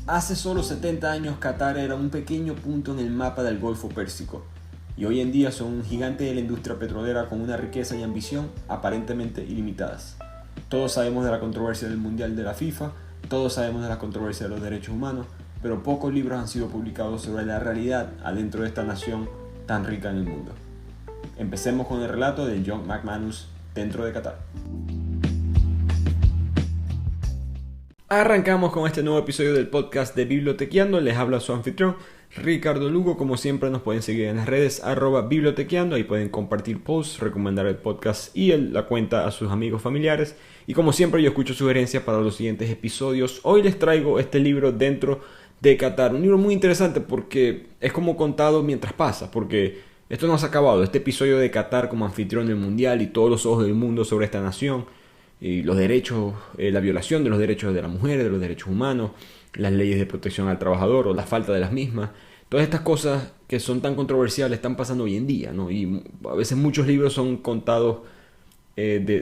Hace solo 70 años Qatar era un pequeño punto en el mapa del Golfo Pérsico y hoy en día son un gigante de la industria petrolera con una riqueza y ambición aparentemente ilimitadas. Todos sabemos de la controversia del Mundial de la FIFA, todos sabemos de la controversia de los derechos humanos, pero pocos libros han sido publicados sobre la realidad adentro de esta nación tan rica en el mundo. Empecemos con el relato de John McManus dentro de Qatar. Arrancamos con este nuevo episodio del podcast de Bibliotequeando. Les habla su anfitrión Ricardo Lugo. Como siempre nos pueden seguir en las redes @bibliotequeando. Ahí pueden compartir posts, recomendar el podcast y la cuenta a sus amigos familiares. Y como siempre yo escucho sugerencias para los siguientes episodios. Hoy les traigo este libro Dentro de Qatar. Un libro muy interesante porque es como contado mientras pasa. Porque esto no se ha acabado. Este episodio de Qatar como anfitrión del mundial y todos los ojos del mundo sobre esta nación. Y los derechos, la violación de los derechos de la mujer, de los derechos humanos, las leyes de protección al trabajador o la falta de las mismas. Todas estas cosas que son tan controversiales están pasando hoy en día, ¿no? Y a veces muchos libros son contados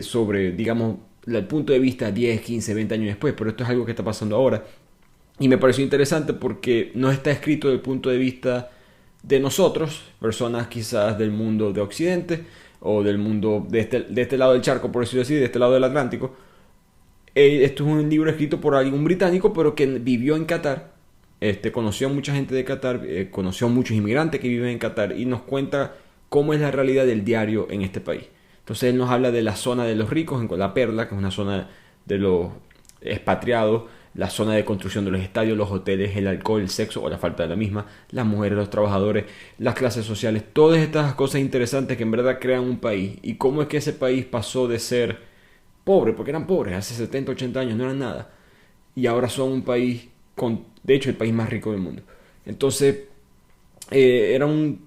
sobre, digamos, el punto de vista 10, 15, 20 años después, pero esto es algo que está pasando ahora. Y me pareció interesante porque no está escrito desde el punto de vista de nosotros, personas quizás del mundo de Occidente, o del mundo de este lado del charco, por decirlo así, de este lado del Atlántico. Esto es un libro escrito por alguien británico, pero que vivió en Qatar. Conoció a mucha gente de Qatar, conoció a muchos inmigrantes que viven en Qatar y nos cuenta cómo es la realidad del diario en este país. Entonces él nos habla de la zona de los ricos, en La Perla, que es una zona de los expatriados, la zona de construcción de los estadios, los hoteles, el alcohol, el sexo o la falta de la misma, las mujeres, los trabajadores, las clases sociales, todas estas cosas interesantes que en verdad crean un país. Y cómo es que ese país pasó de ser pobre, porque eran pobres hace 70, 80 años, no eran nada, y ahora son un país, de hecho el país más rico del mundo. Entonces era un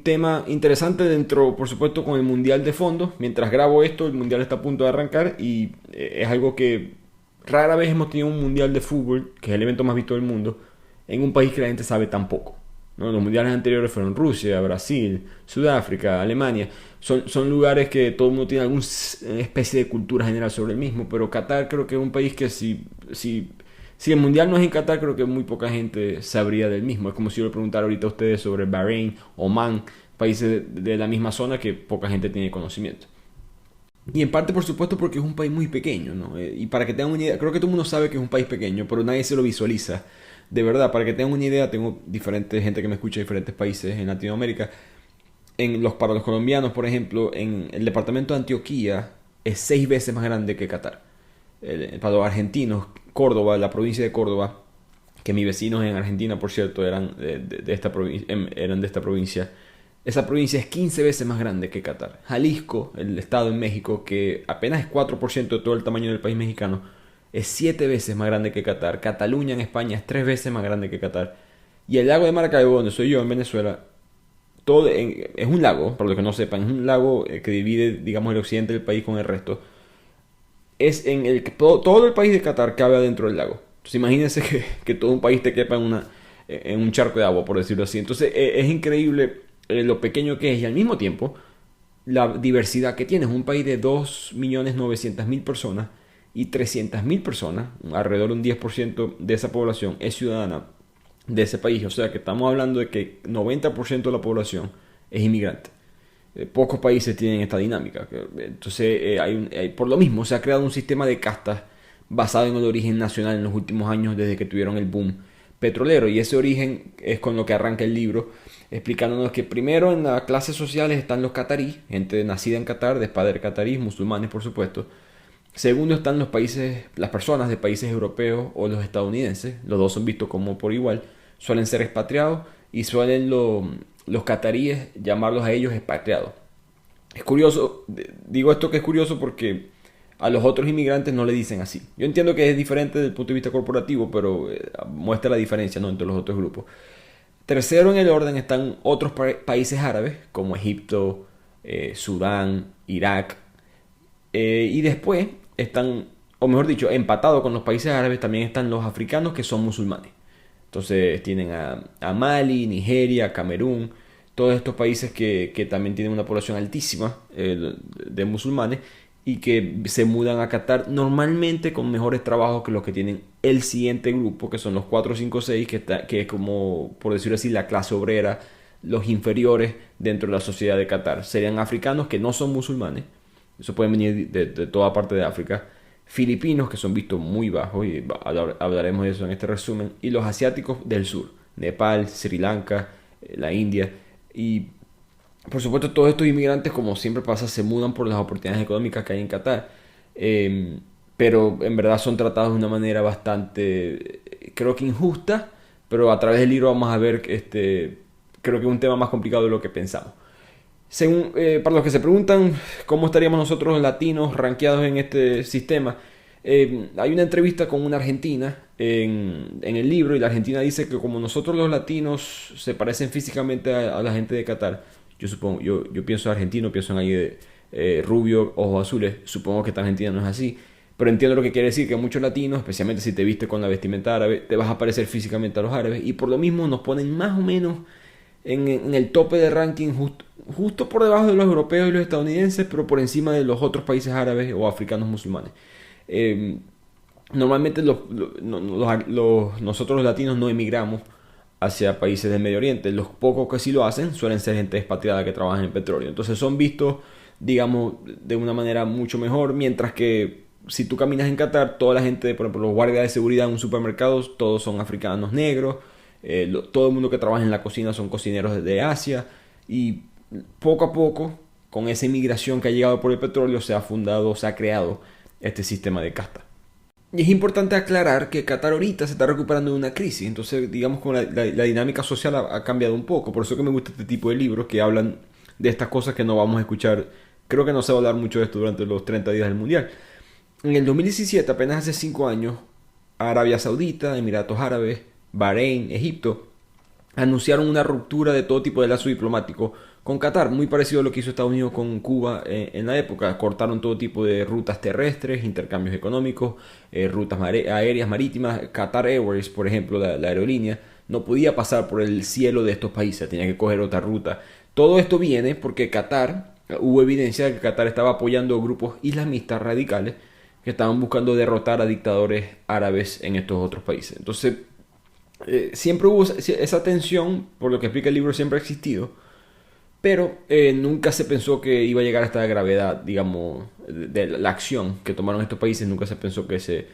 tema interesante dentro, por supuesto, con el mundial de fondo. Mientras grabo esto, el mundial está a punto de arrancar y es algo que rara vez hemos tenido un mundial de fútbol, que es el evento más visto del mundo, en un país que la gente sabe tan poco, ¿no? Los mundiales anteriores fueron Rusia, Brasil, Sudáfrica, Alemania. Son lugares que todo el mundo tiene alguna especie de cultura general sobre el mismo, pero Qatar creo que es un país que si el mundial no es en Qatar, creo que muy poca gente sabría del mismo. Es como si yo le preguntara ahorita a ustedes sobre Bahrein, Oman, países de la misma zona que poca gente tiene conocimiento. Y en parte, por supuesto, porque es un país muy pequeño, ¿no? Y para que tengan una idea, creo que todo el mundo sabe que es un país pequeño, pero nadie se lo visualiza. De verdad, para que tengan una idea, tengo diferente gente que me escucha de diferentes países en Latinoamérica. Para los colombianos, por ejemplo, en el departamento de Antioquía es 6 veces más grande que Qatar. Para los argentinos, Córdoba, la provincia de Córdoba, que mis vecinos en Argentina, por cierto, eran de esta provincia. Esa provincia es 15 veces más grande que Qatar. Jalisco, el estado en México, que apenas es 4% de todo el tamaño del país mexicano, es 7 veces más grande que Qatar. Cataluña en España es 3 veces más grande que Qatar. Y el lago de Maracaibo, donde soy yo en Venezuela, es un lago, para los que no sepan, es un lago que divide, digamos, el occidente del país con el resto. Es en el que todo el país de Qatar cabe adentro del lago. Entonces imagínense que todo un país te quepa en un charco de agua, por decirlo así. Entonces es increíble lo pequeño que es y al mismo tiempo la diversidad que tiene. Es un país de 2.900.000 personas y 300.000 personas, alrededor de un 10% de esa población es ciudadana de ese país. O sea que estamos hablando de que 90% de la población es inmigrante. Pocos países tienen esta dinámica. Entonces por lo mismo se ha creado un sistema de castas basado en el origen nacional en los últimos años desde que tuvieron el boom petrolero, y ese origen es con lo que arranca el libro, explicándonos que primero en las clases sociales están los cataríes, gente nacida en Qatar, de padres cataríes, musulmanes por supuesto. Segundo están las personas de países europeos o los estadounidenses, los dos son vistos como por igual, suelen ser expatriados y suelen los cataríes llamarlos a ellos expatriados. Es curioso, digo esto que es curioso porque a los otros inmigrantes no le dicen así. Yo entiendo que es diferente desde el punto de vista corporativo, pero muestra la diferencia, ¿no?, entre los otros grupos. Tercero en el orden están otros países árabes, como Egipto, Sudán, Irak. Y después están, o mejor dicho, empatados con los países árabes, también están los africanos que son musulmanes. Entonces tienen a Mali, Nigeria, Camerún, todos estos países que también tienen una población altísima de musulmanes. y que se mudan a Qatar normalmente con mejores trabajos que los que tienen el siguiente grupo, que son los 4, 5, 6, que es como, por decirlo así, la clase obrera, los inferiores dentro de la sociedad de Qatar. Serían africanos que no son musulmanes, eso pueden venir de toda parte de África, filipinos que son vistos muy bajos, y hablaremos de eso en este resumen, y los asiáticos del sur, Nepal, Sri Lanka, la India, y por supuesto todos estos inmigrantes, como siempre pasa, se mudan por las oportunidades económicas que hay en Qatar, pero en verdad son tratados de una manera bastante, creo que injusta, pero a través del libro vamos a ver creo que es un tema más complicado de lo que pensamos. Para los que se preguntan cómo estaríamos nosotros latinos rankeados en este sistema, hay una entrevista con una argentina en el libro, y la argentina dice que como nosotros los latinos se parecen físicamente a la gente de Qatar, yo pienso argentino, pienso en alguien rubio, ojos azules, supongo que esta Argentina no es así, pero entiendo lo que quiere decir, que muchos latinos, especialmente si te viste con la vestimenta árabe, te vas a parecer físicamente a los árabes, y por lo mismo nos ponen más o menos en el tope de ranking, justo por debajo de los europeos y los estadounidenses, pero por encima de los otros países árabes o africanos musulmanes. Normalmente nosotros los latinos no emigramos hacia países del Medio Oriente. Los pocos que sí lo hacen suelen ser gente expatriada que trabaja en petróleo. Entonces son vistos, digamos, de una manera mucho mejor, mientras que si tú caminas en Qatar, toda la gente, por ejemplo, los guardias de seguridad en un supermercado, todos son africanos negros. Todo el mundo que trabaja en la cocina son cocineros de Asia, y poco a poco, con esa inmigración que ha llegado por el petróleo, se ha creado este sistema de casta. Y es importante aclarar que Qatar ahorita se está recuperando de una crisis, entonces digamos que la dinámica social ha cambiado un poco. Por eso que me gusta este tipo de libros que hablan de estas cosas que no vamos a escuchar. Creo que no se va a hablar mucho de esto durante los 30 días del Mundial. En el 2017, apenas hace 5 años, Arabia Saudita, Emiratos Árabes, Bahrein, Egipto, anunciaron una ruptura de todo tipo de lazo diplomático con Qatar, muy parecido a lo que hizo Estados Unidos con Cuba en la época. Cortaron todo tipo de rutas terrestres, intercambios económicos, rutas aéreas, marítimas. Qatar Airways, por ejemplo, la aerolínea, no podía pasar por el cielo de estos países, tenía que coger otra ruta. Todo esto viene porque hubo evidencia de que Qatar estaba apoyando grupos islamistas radicales que estaban buscando derrotar a dictadores árabes en estos otros países. Entonces, siempre hubo esa tensión, por lo que explica el libro, siempre ha existido, pero nunca se pensó que iba a llegar a esta gravedad, digamos, de la acción que tomaron estos países, nunca se pensó que se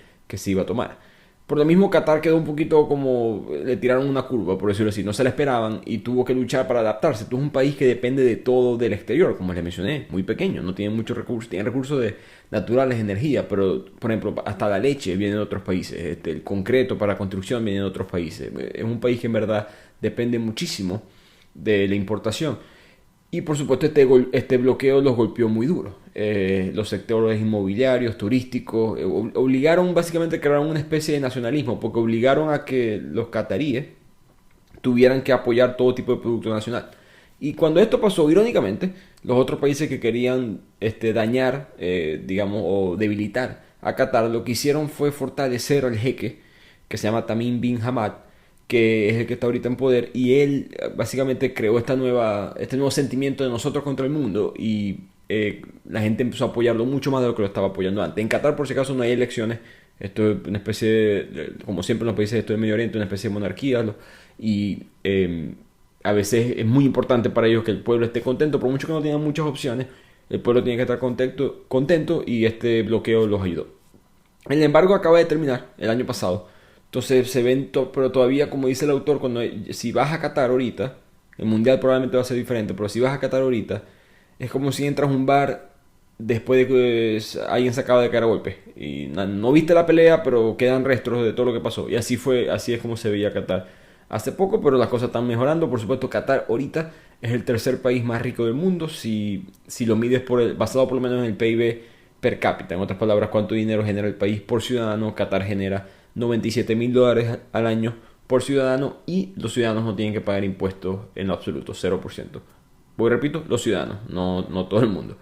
iba a tomar. Por lo mismo, Qatar quedó un poquito como, le tiraron una curva, por decirlo así, no se la esperaban y tuvo que luchar para adaptarse. Esto es un país que depende de todo del exterior, como les mencioné, muy pequeño, no tiene muchos recursos, tiene recursos naturales, energía, pero por ejemplo, hasta la leche viene de otros países, el concreto para construcción viene de otros países. Es un país que en verdad depende muchísimo de la importación. Y por supuesto este bloqueo los golpeó muy duro. Los sectores inmobiliarios, turísticos, obligaron básicamente a crear una especie de nacionalismo, porque obligaron a que los cataríes tuvieran que apoyar todo tipo de producto nacional. Y cuando esto pasó, irónicamente, los otros países que querían dañar, digamos, o debilitar a Qatar, lo que hicieron fue fortalecer al jeque, que se llama Tamim bin Hamad, que es el que está ahorita en poder, y él básicamente creó este nuevo sentimiento de nosotros contra el mundo, y la gente empezó a apoyarlo mucho más de lo que lo estaba apoyando antes. En Qatar, por si acaso, no hay elecciones. Esto es una especie como siempre en los países de esto del Medio Oriente, una especie de monarquía, y a veces es muy importante para ellos que el pueblo esté contento, por mucho que no tengan muchas opciones, el pueblo tiene que estar contento, y este bloqueo los ayudó. El embargo acaba de terminar el año pasado. Entonces se ven, pero todavía, como dice el autor, si vas a Qatar ahorita, el mundial probablemente va a ser diferente, pero si vas a Qatar ahorita, es como si entras a un bar después de que alguien se acaba de caer a golpe. Y no viste la pelea, pero quedan restos de todo lo que pasó. Y así es como se veía Qatar hace poco, pero las cosas están mejorando. Por supuesto, Qatar ahorita es el tercer país más rico del mundo, si lo mides basado por lo menos en el PIB per cápita. En otras palabras, cuánto dinero genera el país por ciudadano. Qatar genera $97,000 al año por ciudadano, y los ciudadanos no tienen que pagar impuestos en lo absoluto, 0%. Repito, los ciudadanos, no todo el mundo.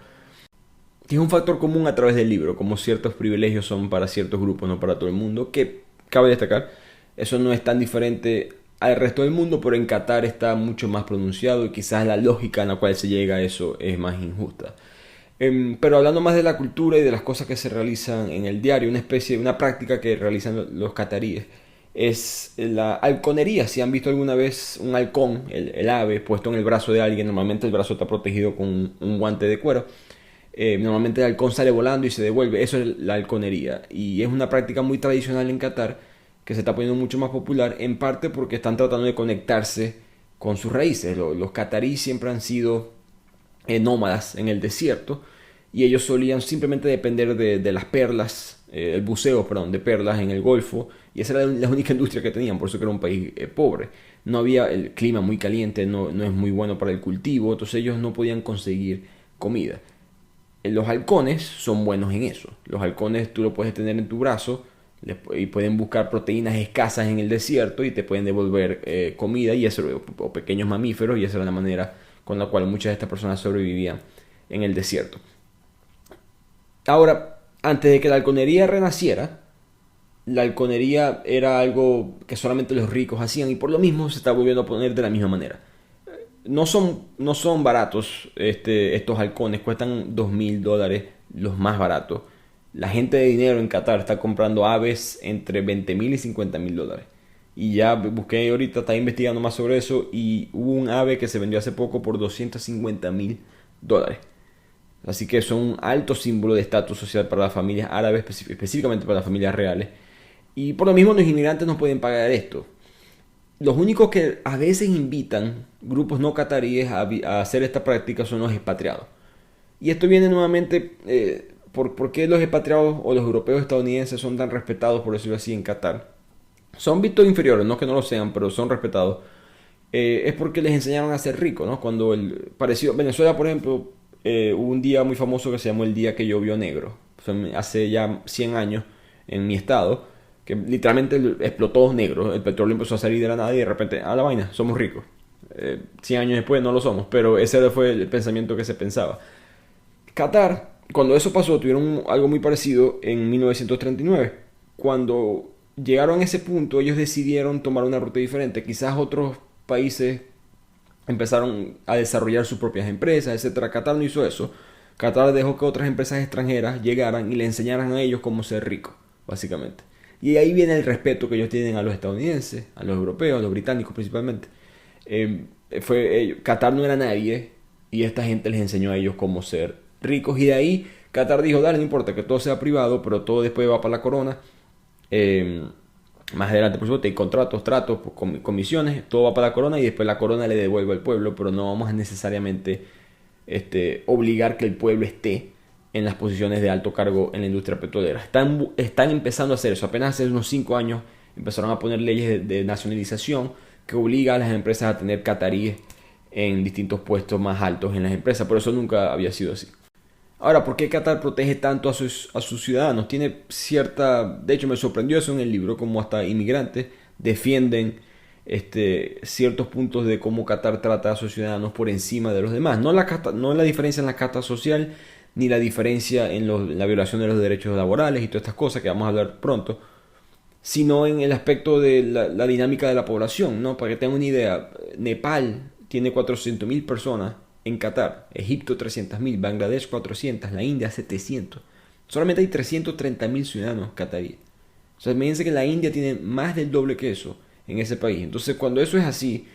Y es un factor común a través del libro, como ciertos privilegios son para ciertos grupos, no para todo el mundo, que cabe destacar, eso no es tan diferente al resto del mundo, pero en Qatar está mucho más pronunciado, y quizás la lógica en la cual se llega a eso es más injusta. Pero hablando más de la cultura y de las cosas que se realizan en el diario, una práctica que realizan los cataríes es la halconería. Si han visto alguna vez un halcón, el ave, puesto en el brazo de alguien, normalmente el brazo está protegido con un guante de cuero. Normalmente el halcón sale volando y se devuelve. Eso es la halconería. Y es una práctica muy tradicional en Qatar que se está poniendo mucho más popular, en parte porque están tratando de conectarse con sus raíces. Los cataríes siempre han sido nómadas en el desierto y ellos solían simplemente depender de las perlas, el buceo, perdón, de perlas en el Golfo, y esa era la única industria que tenían, por eso que era un país pobre. No había el clima muy caliente, no es muy bueno para el cultivo, entonces ellos no podían conseguir comida. Los halcones son buenos en eso. Los halcones tú lo puedes tener en tu brazo y pueden buscar proteínas escasas en el desierto y te pueden devolver comida y eso, o pequeños mamíferos, y esa era la manera con la cual muchas de estas personas sobrevivían en el desierto. Ahora, antes de que la halconería renaciera, la halconería era algo que solamente los ricos hacían y por lo mismo se está volviendo a poner de la misma manera. No son baratos estos halcones, cuestan $2.000 los más baratos. La gente de dinero en Qatar está comprando aves entre $20.000 y $50.000. Y ya busqué ahorita, estaba investigando más sobre eso y hubo un ave que se vendió hace poco por $250.000. Así que son un alto símbolo de estatus social para las familias árabes, específicamente para las familias reales. Y por lo mismo los inmigrantes no pueden pagar esto. Los únicos que a veces invitan grupos no cataríes a hacer esta práctica son los expatriados. Y esto viene nuevamente por qué los expatriados o los europeos estadounidenses son tan respetados, por decirlo así, en Qatar. Son vistos inferiores, no que no lo sean, pero son respetados. Es porque les enseñaron a ser ricos, ¿no? Cuando parecido Venezuela, por ejemplo, hubo un día muy famoso que se llamó el Día que Llovió Negro. Hace ya 100 años en mi estado, que literalmente explotó negro. El petróleo empezó a salir de la nada y de repente, a la vaina, somos ricos. 100 años después no lo somos, pero ese fue el pensamiento que se pensaba. Qatar, cuando eso pasó, tuvieron algo muy parecido en 1939. Cuando llegaron a ese punto, ellos decidieron tomar una ruta diferente. Quizás otros países empezaron a desarrollar sus propias empresas, etcétera. Qatar no hizo eso. Qatar dejó que otras empresas extranjeras llegaran y le enseñaran a ellos cómo ser ricos, básicamente. Y ahí viene el respeto que ellos tienen a los estadounidenses, a los europeos, a los británicos principalmente. Qatar no era nadie y esta gente les enseñó a ellos cómo ser ricos. Y de ahí Qatar dijo, dale, no importa que todo sea privado, pero todo después va para la corona. Más adelante, por supuesto, hay contratos, tratos, comisiones, todo va para la corona y después la corona le devuelve al pueblo, pero no vamos a necesariamente obligar que el pueblo esté en las posiciones de alto cargo en la industria petrolera. Están empezando a hacer eso. Apenas hace unos 5 años empezaron a poner leyes de nacionalización que obliga a las empresas a tener cataríes en distintos puestos más altos en las empresas, pero eso nunca había sido así. Ahora, ¿por qué Qatar protege tanto a sus ciudadanos? Tiene de hecho me sorprendió eso en el libro, como hasta inmigrantes defienden ciertos puntos de cómo Qatar trata a sus ciudadanos por encima de los demás. No la diferencia en la casta social, ni la diferencia en la violación de los derechos laborales y todas estas cosas que vamos a hablar pronto, sino en el aspecto de la dinámica de la población, ¿no? Para que tengan una idea, Nepal tiene 400.000 personas en Qatar, Egipto 300.000, Bangladesh 400, la India 700. Solamente hay 330.000 ciudadanos cataríes. O sea, imagínense que la India tiene más del doble que eso en ese país. Entonces, cuando eso es así,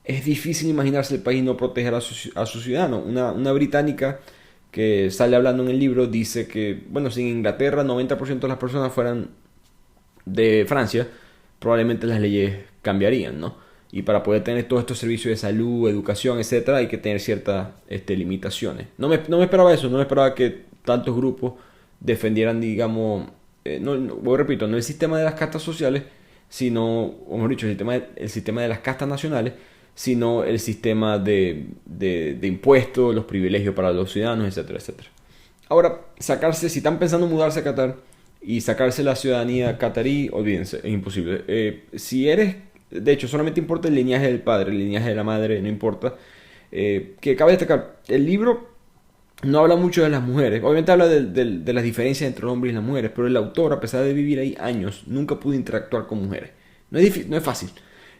es difícil imaginarse el país no proteger a sus ciudadanos. Una británica que sale hablando en el libro dice que, bueno, si en Inglaterra 90% de las personas fueran de Francia, probablemente las leyes cambiarían, ¿no? Y para poder tener todos estos servicios de salud, educación, etcétera, hay que tener ciertas limitaciones. No me esperaba eso, no me esperaba que tantos grupos defendieran, digamos, repito, no el sistema de las castas sociales, sino, o mejor dicho, el sistema de las castas nacionales, sino el sistema de impuestos, los privilegios para los ciudadanos, etcétera, etcétera. Ahora, si están pensando en mudarse a Qatar y sacarse la ciudadanía catarí, olvídense, es imposible. De hecho, solamente importa el linaje del padre, el linaje de la madre, no importa. Que cabe destacar, el libro no habla mucho de las mujeres. Obviamente habla de las diferencias entre los hombres y las mujeres, pero el autor, a pesar de vivir ahí años, nunca pudo interactuar con mujeres. No es fácil.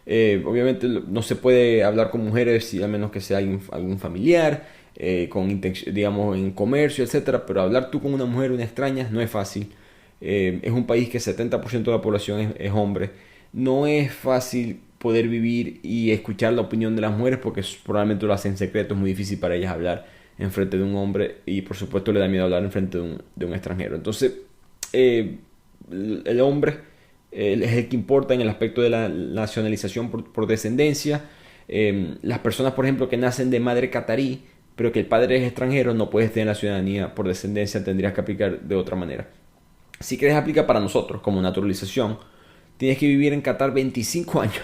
Obviamente no se puede hablar con mujeres a menos que sea algún familiar. digamos, en comercio, etcétera. Pero hablar tú con una mujer, una extraña, no es fácil. Es un país que 70% de la población es hombre. No es fácil poder vivir y escuchar la opinión de las mujeres porque probablemente lo hacen en secreto. Es muy difícil para ellas hablar en frente de un hombre y por supuesto le da miedo hablar en frente de un extranjero. Entonces, el hombre es el que importa en el aspecto de la nacionalización por descendencia. Las personas, por ejemplo, que nacen de madre catarí, pero que el padre es extranjero, no puedes tener la ciudadanía por descendencia, tendrías que aplicar de otra manera. Si quieres aplicar para nosotros como naturalización, tienes que vivir en Qatar 25 años.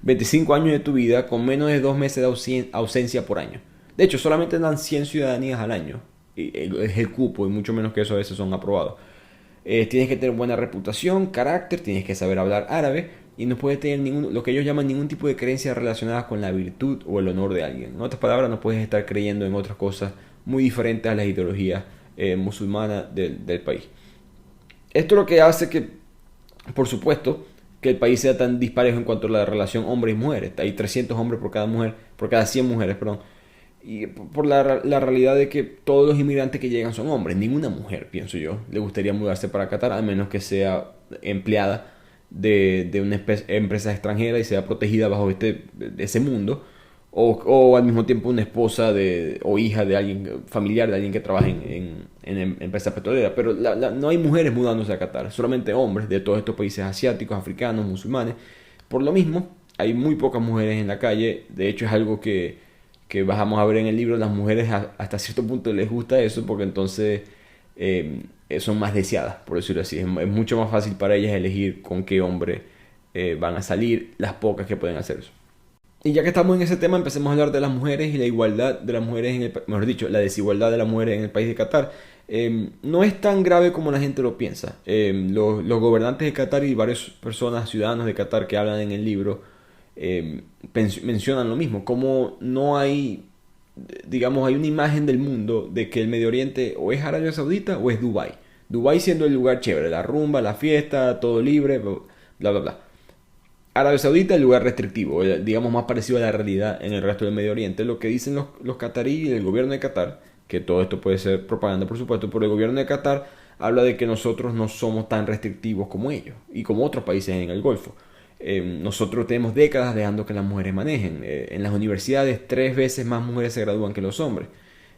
25 años de tu vida con menos de 2 meses de ausencia por año. De hecho, solamente dan 100 ciudadanías al año. Es el cupo y mucho menos que eso a veces son aprobados. Tienes que tener buena reputación, carácter, tienes que saber hablar árabe y no puedes tener lo que ellos llaman ningún tipo de creencia relacionada con la virtud o el honor de alguien. En otras palabras, no puedes estar creyendo en otras cosas muy diferentes a las ideologías musulmanas del país. Esto es lo que hace que, por supuesto, que el país sea tan disparejo en cuanto a la relación hombres y mujeres. Hay 300 hombres por cada 100 mujeres, perdón. Y por la realidad de que todos los inmigrantes que llegan son hombres. Ninguna mujer, pienso yo, le gustaría mudarse para Qatar, a menos que sea empleada de una empresa extranjera y sea protegida bajo ese mundo. O al mismo tiempo una esposa o hija de alguien, familiar de alguien que trabaje en empresa petrolera. Pero no hay mujeres mudándose a Qatar, solamente hombres de todos estos países asiáticos, africanos, musulmanes. Por lo mismo, hay muy pocas mujeres en la calle. De hecho, es algo que vamos a ver en el libro. Las mujeres hasta cierto punto les gusta eso porque entonces son más deseadas, por decirlo así. Es mucho más fácil para ellas elegir con qué hombre van a salir, las pocas que pueden hacer eso. Y ya que estamos en ese tema, empecemos a hablar de las mujeres y la igualdad de las mujeres mejor dicho, la desigualdad de las mujeres en el país de Qatar. No es tan grave como la gente lo piensa. Los gobernantes de Qatar y varias personas, ciudadanos de Qatar que hablan en el libro, mencionan lo mismo, como no hay, digamos, hay una imagen del mundo de que el Medio Oriente o es Arabia Saudita o es Dubái. Dubái siendo el lugar chévere, la rumba, la fiesta, todo libre, bla, bla, bla. Arabia Saudita el lugar restrictivo, digamos más parecido a la realidad en el resto del Medio Oriente. Lo que dicen los cataríes y el gobierno de Qatar, que todo esto puede ser propaganda por supuesto, pero el gobierno de Qatar habla de que nosotros no somos tan restrictivos como ellos y como otros países en el Golfo. Nosotros tenemos décadas dejando que las mujeres manejen. En las universidades 3 veces más mujeres se gradúan que los hombres.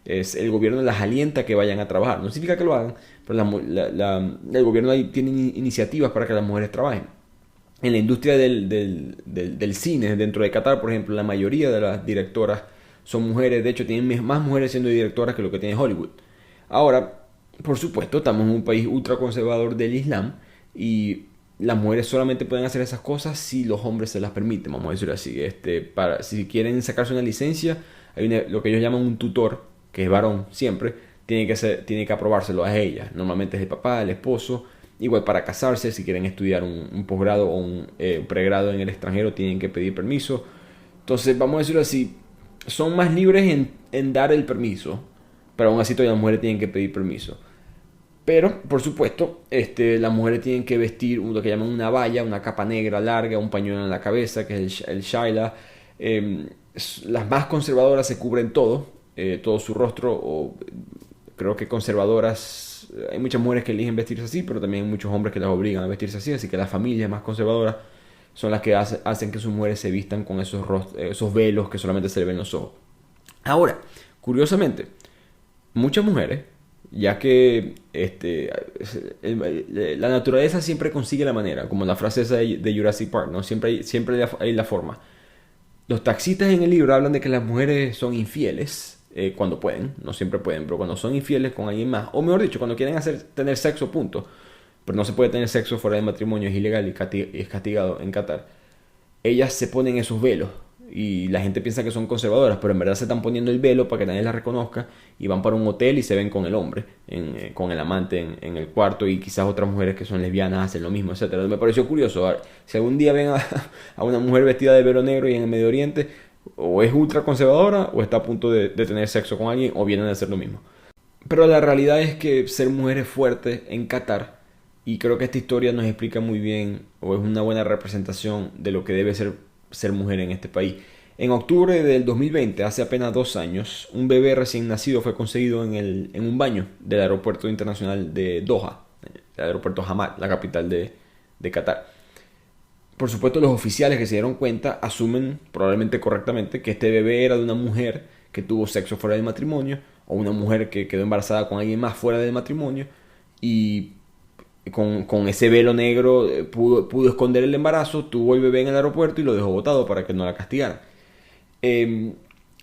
El gobierno las alienta a que vayan a trabajar. No significa que lo hagan, pero el gobierno ahí tiene iniciativas para que las mujeres trabajen. En la industria del cine dentro de Qatar, por ejemplo, la mayoría de las directoras son mujeres. De hecho, tienen más mujeres siendo directoras que lo que tiene Hollywood. Ahora, por supuesto, estamos en un país ultra conservador del Islam y las mujeres solamente pueden hacer esas cosas si los hombres se las permiten, vamos a decirlo así. Si quieren sacarse una licencia, hay lo que ellos llaman un tutor, que es varón siempre, tiene que aprobárselo a ella. Normalmente es el papá, el esposo. Igual para casarse, si quieren estudiar un posgrado o un pregrado en el extranjero, tienen que pedir permiso. Entonces, vamos a decirlo así, son más libres en dar el permiso, pero aún así todavía las mujeres tienen que pedir permiso. Pero, por supuesto, las mujeres tienen que vestir lo que llaman una baya, una capa negra larga, un pañuelo en la cabeza, que es el shaila. Las más conservadoras se cubren todo su rostro, o creo que conservadoras. Hay muchas mujeres que eligen vestirse así, pero también hay muchos hombres que las obligan a vestirse así, así que las familias más conservadoras son las que hacen que sus mujeres se vistan con esos velos que solamente se le ven los ojos. Ahora, curiosamente, muchas mujeres, ya que la naturaleza siempre consigue la manera, como la frase esa de Jurassic Park, ¿no? Siempre hay la forma. Los taxistas en el libro hablan de que las mujeres son infieles cuando pueden, no siempre pueden, pero cuando son infieles con alguien más, o mejor dicho, cuando quieren tener sexo, punto, pero no se puede tener sexo fuera del matrimonio, es ilegal y es castigado en Qatar. Ellas se ponen esos velos y la gente piensa que son conservadoras, pero en verdad se están poniendo el velo para que nadie las reconozca y van para un hotel y se ven con el hombre, con el amante en el cuarto, y quizás otras mujeres que son lesbianas hacen lo mismo, etcétera. Me pareció curioso. Si algún día ven a una mujer vestida de velo negro y en el Medio Oriente, o es ultra conservadora o está a punto de tener sexo con alguien, o vienen a hacer lo mismo. Pero la realidad es que ser mujer es fuerte en Qatar, y creo que esta historia nos explica muy bien, o es una buena representación de lo que debe ser mujer en este país. En octubre del 2020, hace apenas 2 años, un bebé recién nacido fue conseguido en un baño del aeropuerto internacional de Doha, el aeropuerto Hamad, la capital de Qatar. Por supuesto, los oficiales que se dieron cuenta asumen, probablemente correctamente, que este bebé era de una mujer que tuvo sexo fuera del matrimonio, o una mujer que quedó embarazada con alguien más fuera del matrimonio, y con ese velo negro pudo esconder el embarazo, tuvo el bebé en el aeropuerto y lo dejó botado para que no la castigaran.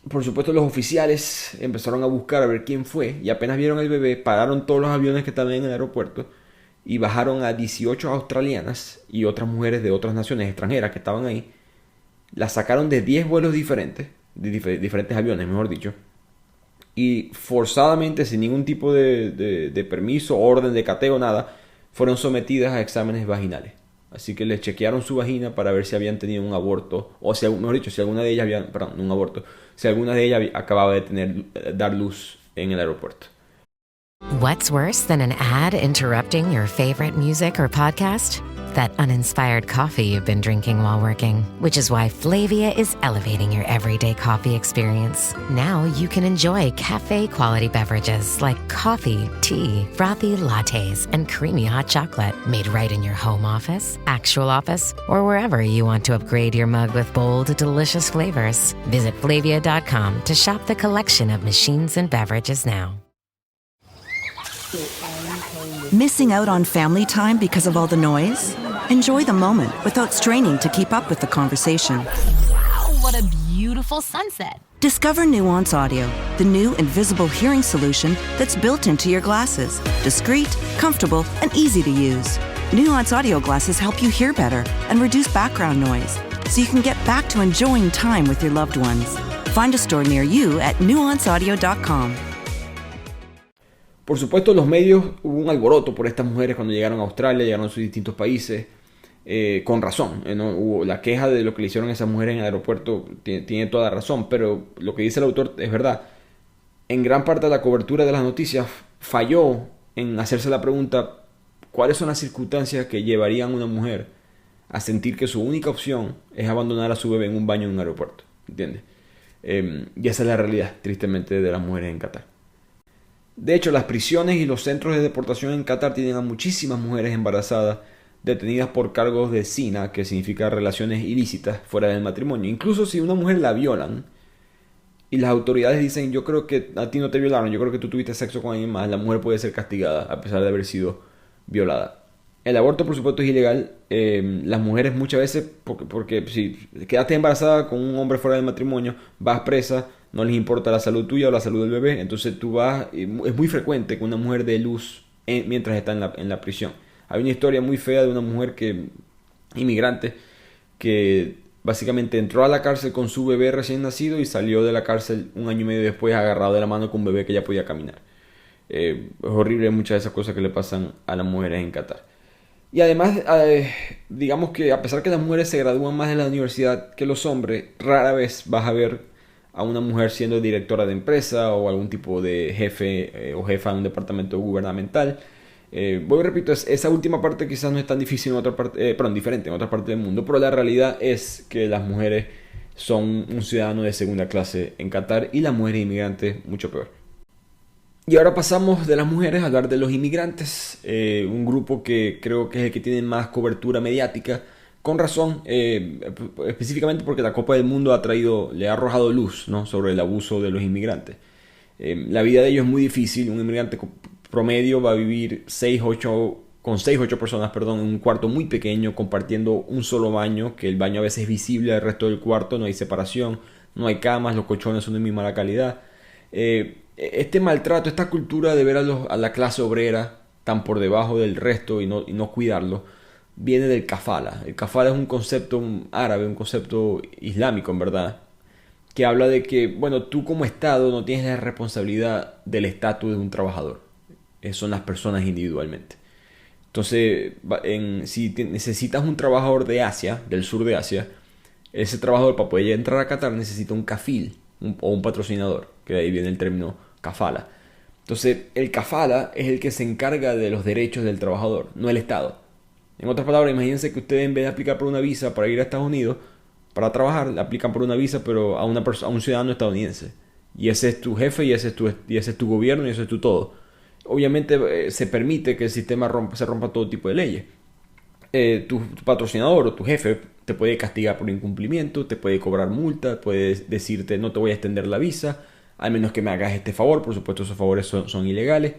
Por supuesto, los oficiales empezaron a buscar a ver quién fue, y apenas vieron al bebé, pararon todos los aviones que estaban en el aeropuerto y bajaron a 18 australianas y otras mujeres de otras naciones extranjeras que estaban ahí. Las sacaron de 10 vuelos diferentes, de diferentes aviones, mejor dicho, y forzadamente, sin ningún tipo de permiso, orden de cateo, nada, fueron sometidas a exámenes vaginales. Así que les chequearon su vagina para ver si habían tenido un aborto, o si, mejor dicho, si alguna de ellas había, perdón, un aborto, si alguna de ellas acababa de dar luz en el aeropuerto. What's worse than an ad interrupting your favorite music or podcast? That uninspired coffee you've been drinking while working, which is why Flavia is elevating your everyday coffee experience. Now you can enjoy cafe-quality beverages like coffee, tea, frothy lattes, and creamy hot chocolate made right in your home office, actual office, or wherever you want to upgrade your mug with bold, delicious flavors. Visit Flavia.com to shop the collection of machines and beverages now. Missing out on family time because of all the noise? Enjoy the moment without straining to keep up with the conversation. Wow, what a beautiful sunset. Discover Nuance Audio, the new invisible hearing solution that's built into your glasses. Discreet, comfortable, and easy to use. Nuance Audio glasses help you hear better and reduce background noise, so you can get back to enjoying time with your loved ones. Find a store near you at nuanceaudio.com. Por supuesto, los medios, hubo un alboroto por estas mujeres cuando llegaron a Australia, llegaron a sus distintos países, con razón, ¿no? La queja de lo que le hicieron a esas mujeres en el aeropuerto tiene toda razón, pero lo que dice el autor es verdad. En gran parte de la cobertura de las noticias falló en hacerse la pregunta: ¿cuáles son las circunstancias que llevarían a una mujer a sentir que su única opción es abandonar a su bebé en un baño en un aeropuerto? ¿Entiendes? Y esa es la realidad, tristemente, de las mujeres en Qatar. De hecho, las prisiones y los centros de deportación en Qatar tienen a muchísimas mujeres embarazadas detenidas por cargos de zina, que significa relaciones ilícitas fuera del matrimonio. Incluso si una mujer la violan y las autoridades dicen: yo creo que a ti no te violaron, yo creo que tú tuviste sexo con alguien más, la mujer puede ser castigada a pesar de haber sido violada. El aborto, por supuesto, es ilegal. Las mujeres muchas veces, porque si quedaste embarazada con un hombre fuera del matrimonio, vas presa, no les importa la salud tuya o la salud del bebé, entonces tú vas. Es muy frecuente que una mujer dé luz mientras está en la prisión. Hay una historia muy fea de una mujer inmigrante que básicamente entró a la cárcel con su bebé recién nacido y salió de la cárcel 1 año y medio después agarrado de la mano con un bebé que ya podía caminar. Es horrible muchas de esas cosas que le pasan a las mujeres en Qatar. Y además, digamos que a pesar que las mujeres se gradúan más en la universidad que los hombres, rara vez vas a ver a una mujer siendo directora de empresa o algún tipo de jefe o jefa en un departamento gubernamental. Voy y repito, esa última parte quizás no es tan difícil en otra parte, diferente en otra parte del mundo, pero la realidad es que las mujeres son un ciudadano de segunda clase en Qatar y las mujeres inmigrantes mucho peor. Y ahora pasamos de las mujeres a hablar de los inmigrantes, un grupo que creo que es el que tiene más cobertura mediática, con razón, específicamente porque la Copa del Mundo le ha arrojado luz, ¿no?, sobre el abuso de los inmigrantes. La vida de ellos es muy difícil. Un inmigrante promedio va a vivir con 6-8 personas, en un cuarto muy pequeño, compartiendo un solo baño, que el baño a veces es visible al resto del cuarto, no hay separación, no hay camas, los colchones son de muy mala calidad. Este maltrato, esta cultura de ver a la clase obrera tan por debajo del resto y no cuidarlo, viene del kafala. El kafala es un concepto árabe, un concepto islámico en verdad, que habla de que, bueno, tú como Estado no tienes la responsabilidad del estatus de un trabajador. Son las personas individualmente. Entonces, si necesitas un trabajador de Asia, del sur de Asia, ese trabajador, para poder entrar a Qatar, necesita un kafil o un patrocinador, que de ahí viene el término kafala. Entonces, el kafala es el que se encarga de los derechos del trabajador, no el Estado. En otras palabras, imagínense que ustedes, en vez de aplicar por una visa para ir a Estados Unidos, para trabajar, aplican por una visa, pero a un ciudadano estadounidense. Y ese es tu jefe, y ese es tu gobierno, y eso es tu todo. Obviamente se permite que el sistema se rompa todo tipo de leyes. Tu patrocinador o tu jefe te puede castigar por incumplimiento, te puede cobrar multa, puede decirte no te voy a extender la visa, al menos que me hagas este favor. Por supuesto, esos favores son ilegales.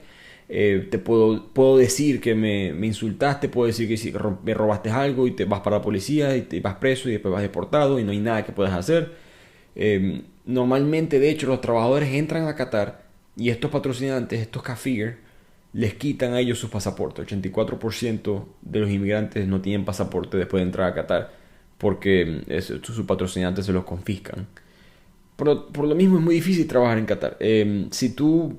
Te puedo decir que me insultaste, puedo decir que si me robaste algo y te vas para la policía y te vas preso y después vas deportado y no hay nada que puedas hacer. Normalmente, de hecho, los trabajadores entran a Qatar y estos patrocinantes, estos kafir, les quitan a ellos sus pasaportes. 84% de los inmigrantes no tienen pasaporte después de entrar a Qatar porque sus patrocinantes se los confiscan. Por lo mismo es muy difícil trabajar en Qatar. Si tú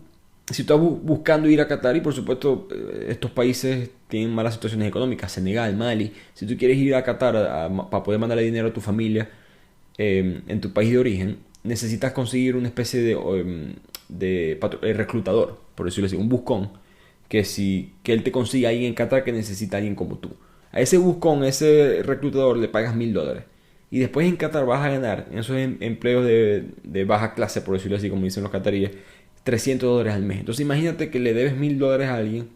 estás buscando ir a Qatar, y por supuesto estos países tienen malas situaciones económicas, Senegal, Mali, si tú quieres ir a Qatar para poder mandarle dinero a tu familia en tu país de origen, necesitas conseguir una especie de reclutador, por decirlo así, un buscón, que él te consiga alguien en Qatar que necesita a alguien como tú. A ese buscón, ese reclutador, le pagas $1,000. Y después en Qatar vas a ganar, en esos empleos de baja clase, por decirlo así, como dicen los cataríes, $300 al mes. Entonces imagínate que le debes $1,000 a alguien,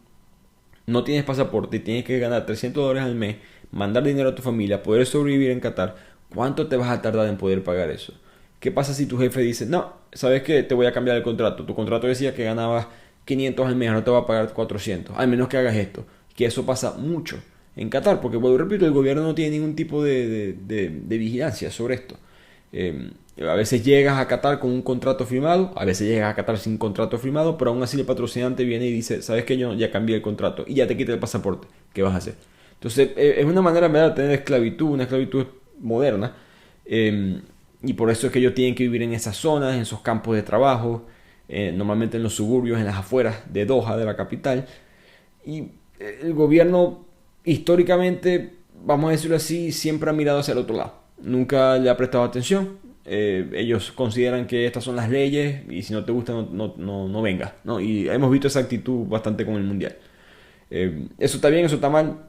no tienes pasaporte y tienes que ganar $300 al mes, mandar dinero a tu familia, poder sobrevivir en Qatar. ¿Cuánto te vas a tardar en poder pagar eso? ¿Qué pasa si tu jefe dice, no, sabes qué, te voy a cambiar el contrato? Tu contrato decía que ganabas 500 al mes, no te va a pagar 400, al menos que hagas esto. Que eso pasa mucho en Qatar, porque, bueno, repito, el gobierno no tiene ningún tipo de vigilancia sobre esto. A veces llegas a Qatar con un contrato firmado, a veces llegas a Qatar sin contrato firmado, pero aún así el patrocinante viene y dice, sabes que yo ya cambié el contrato y ya te quité el pasaporte, ¿qué vas a hacer? Entonces es una manera de tener esclavitud, una esclavitud moderna, y por eso es que ellos tienen que vivir en esas zonas, en esos campos de trabajo, normalmente en los suburbios, en las afueras de Doha, de la capital. Y el gobierno históricamente, vamos a decirlo así, siempre ha mirado hacia el otro lado, nunca le ha prestado atención. Ellos consideran que estas son las leyes y si no te gusta no vengas, ¿no? Y hemos visto esa actitud bastante con el mundial. Eso está bien, eso está mal.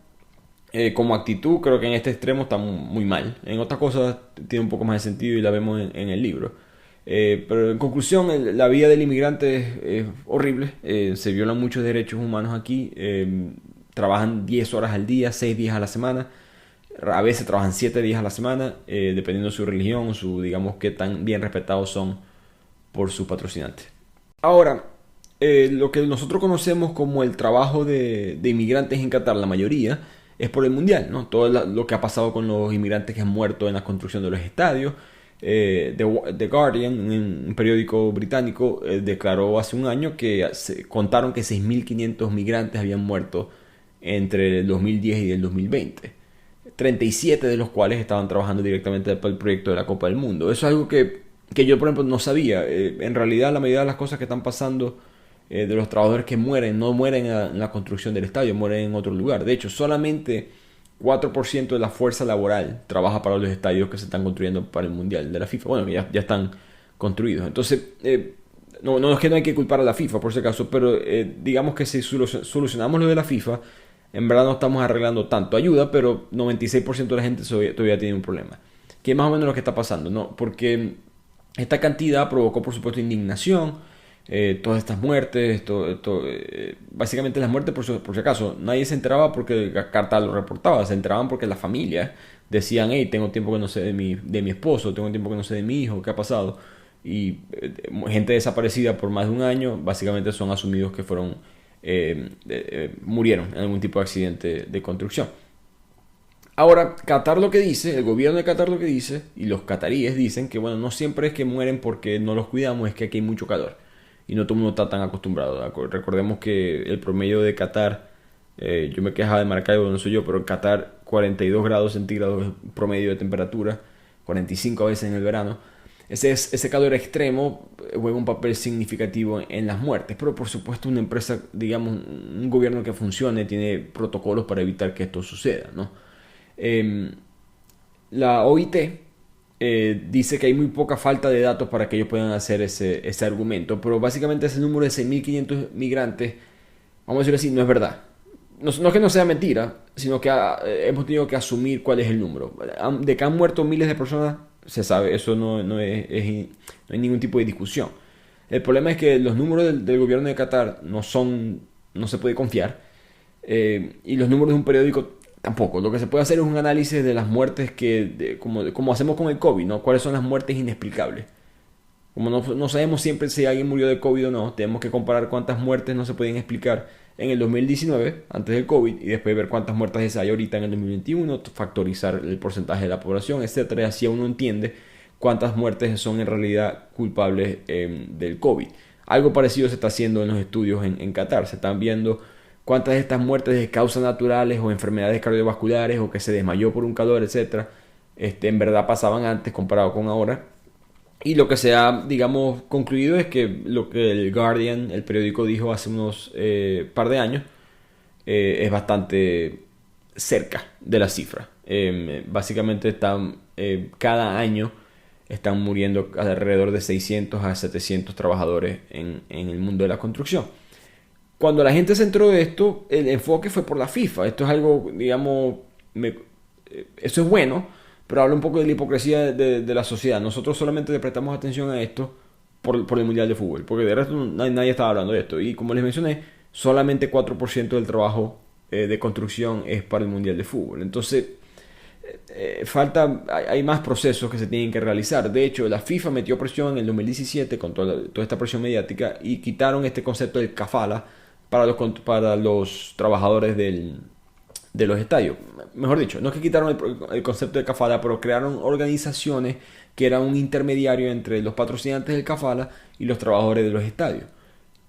Como actitud creo que en este extremo está muy mal. En otras cosas tiene un poco más de sentido y la vemos en el libro. Pero en conclusión, la vida del inmigrante es horrible. Se violan muchos derechos humanos aquí. Trabajan 10 horas al día, 6 días a la semana. A veces trabajan 7 días a la semana, dependiendo de su religión, digamos, qué tan bien respetados son por sus patrocinantes. Ahora, lo que nosotros conocemos como el trabajo de inmigrantes en Qatar, la mayoría, es por el mundial, ¿no? Todo lo que ha pasado con los inmigrantes que han muerto en la construcción de los estadios. The Guardian, un periódico británico, declaró hace un año que contaron que 6.500 migrantes habían muerto entre el 2010 y el 2020. 37 de los cuales estaban trabajando directamente para el proyecto de la Copa del Mundo. Eso es algo que yo, por ejemplo, no sabía. En realidad, la mayoría de las cosas que están pasando de los trabajadores que mueren, no mueren en la construcción del estadio, mueren en otro lugar. De hecho, solamente 4% de la fuerza laboral trabaja para los estadios que se están construyendo para el Mundial de la FIFA. Bueno, ya están construidos. Entonces, no es que no hay que culpar a la FIFA, por si acaso, pero digamos que si solucionamos lo de la FIFA, en verdad no estamos arreglando tanto. Ayuda, pero 96% de la gente todavía tiene un problema. Que es más o menos lo que está pasando, ¿no? Porque esta cantidad provocó, por supuesto, indignación. Todas estas muertes, básicamente las muertes por si acaso. Nadie se enteraba porque Qatar lo reportaba. Se enteraban porque las familias decían, hey, tengo tiempo que no sé de mi esposo, tengo tiempo que no sé de mi hijo, ¿qué ha pasado? Y gente desaparecida por más de un año, básicamente son asumidos que fueron... murieron en algún tipo de accidente de construcción. Ahora, Qatar lo que dice, el gobierno de Qatar lo que dice, y los cataríes dicen que, bueno, no siempre es que mueren porque no los cuidamos, es que aquí hay mucho calor y no todo el mundo está tan acostumbrado. Recordemos que el promedio de Qatar, yo me quejaba de Maracaibo, no soy yo, pero en Qatar 42 grados centígrados es promedio de temperatura, 45 a veces en el verano. Ese calor extremo juega un papel significativo en las muertes, pero por supuesto una empresa, digamos, un gobierno que funcione tiene protocolos para evitar que esto suceda, ¿no? La OIT dice que hay muy poca falta de datos para que ellos puedan hacer ese argumento, pero básicamente ese número de 6.500 migrantes, vamos a decirlo así, no es verdad. no es que no sea mentira, sino que hemos tenido que asumir cuál es el número. De que han muerto miles de personas, se sabe, eso no hay ningún tipo de discusión. El problema es que los números del gobierno de Qatar no se puede confiar, y los números de un periódico tampoco. Lo que se puede hacer es un análisis de las muertes como hacemos con el COVID, ¿no? ¿Cuáles son las muertes inexplicables? Como no sabemos siempre si alguien murió de COVID o no, tenemos que comparar cuántas muertes no se pueden explicar en el 2019, antes del COVID, y después ver cuántas muertes hay ahorita en el 2021, factorizar el porcentaje de la población, etcétera, y así uno entiende cuántas muertes son en realidad culpables del COVID. Algo parecido se está haciendo en los estudios en Qatar. Se están viendo cuántas de estas muertes de causas naturales o enfermedades cardiovasculares o que se desmayó por un calor, etcétera, en verdad pasaban antes comparado con ahora. Y lo que se ha, digamos, concluido es que lo que el Guardian, el periódico, dijo hace unos par de años, es bastante cerca de la cifra. Básicamente cada año están muriendo alrededor de 600 a 700 trabajadores en el mundo de la construcción. Cuando la gente se enteró de esto, el enfoque fue por la FIFA. Esto es algo, digamos, eso es bueno, pero habla un poco de la hipocresía de la sociedad. Nosotros solamente le prestamos atención a esto por el Mundial de Fútbol, porque de resto nadie estaba hablando de esto. Y como les mencioné, solamente 4% del trabajo de construcción es para el Mundial de Fútbol. Entonces, hay más procesos que se tienen que realizar. De hecho, la FIFA metió presión en el 2017 con toda esta presión mediática y quitaron este concepto del kafala para los trabajadores de los estadios. Mejor dicho, no es que quitaron el concepto de kafala, pero crearon organizaciones que eran un intermediario entre los patrocinantes del kafala y los trabajadores de los estadios.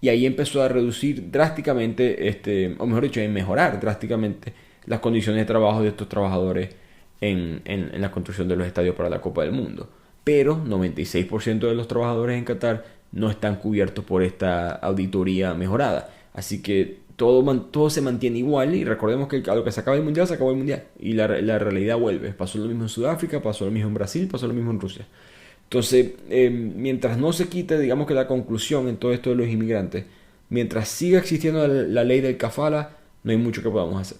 Y ahí empezó a reducir drásticamente, o mejor dicho, a mejorar drásticamente las condiciones de trabajo de estos trabajadores en la construcción de los estadios para la Copa del Mundo. Pero 96% de los trabajadores en Qatar no están cubiertos por esta auditoría mejorada. Así que todo se mantiene igual, y recordemos que a lo que se acaba el Mundial, se acabó el Mundial. Y la realidad vuelve. Pasó lo mismo en Sudáfrica, pasó lo mismo en Brasil, pasó lo mismo en Rusia. Entonces, mientras no se quite, digamos que la conclusión en todo esto de los inmigrantes, mientras siga existiendo la ley del kafala, no hay mucho que podamos hacer.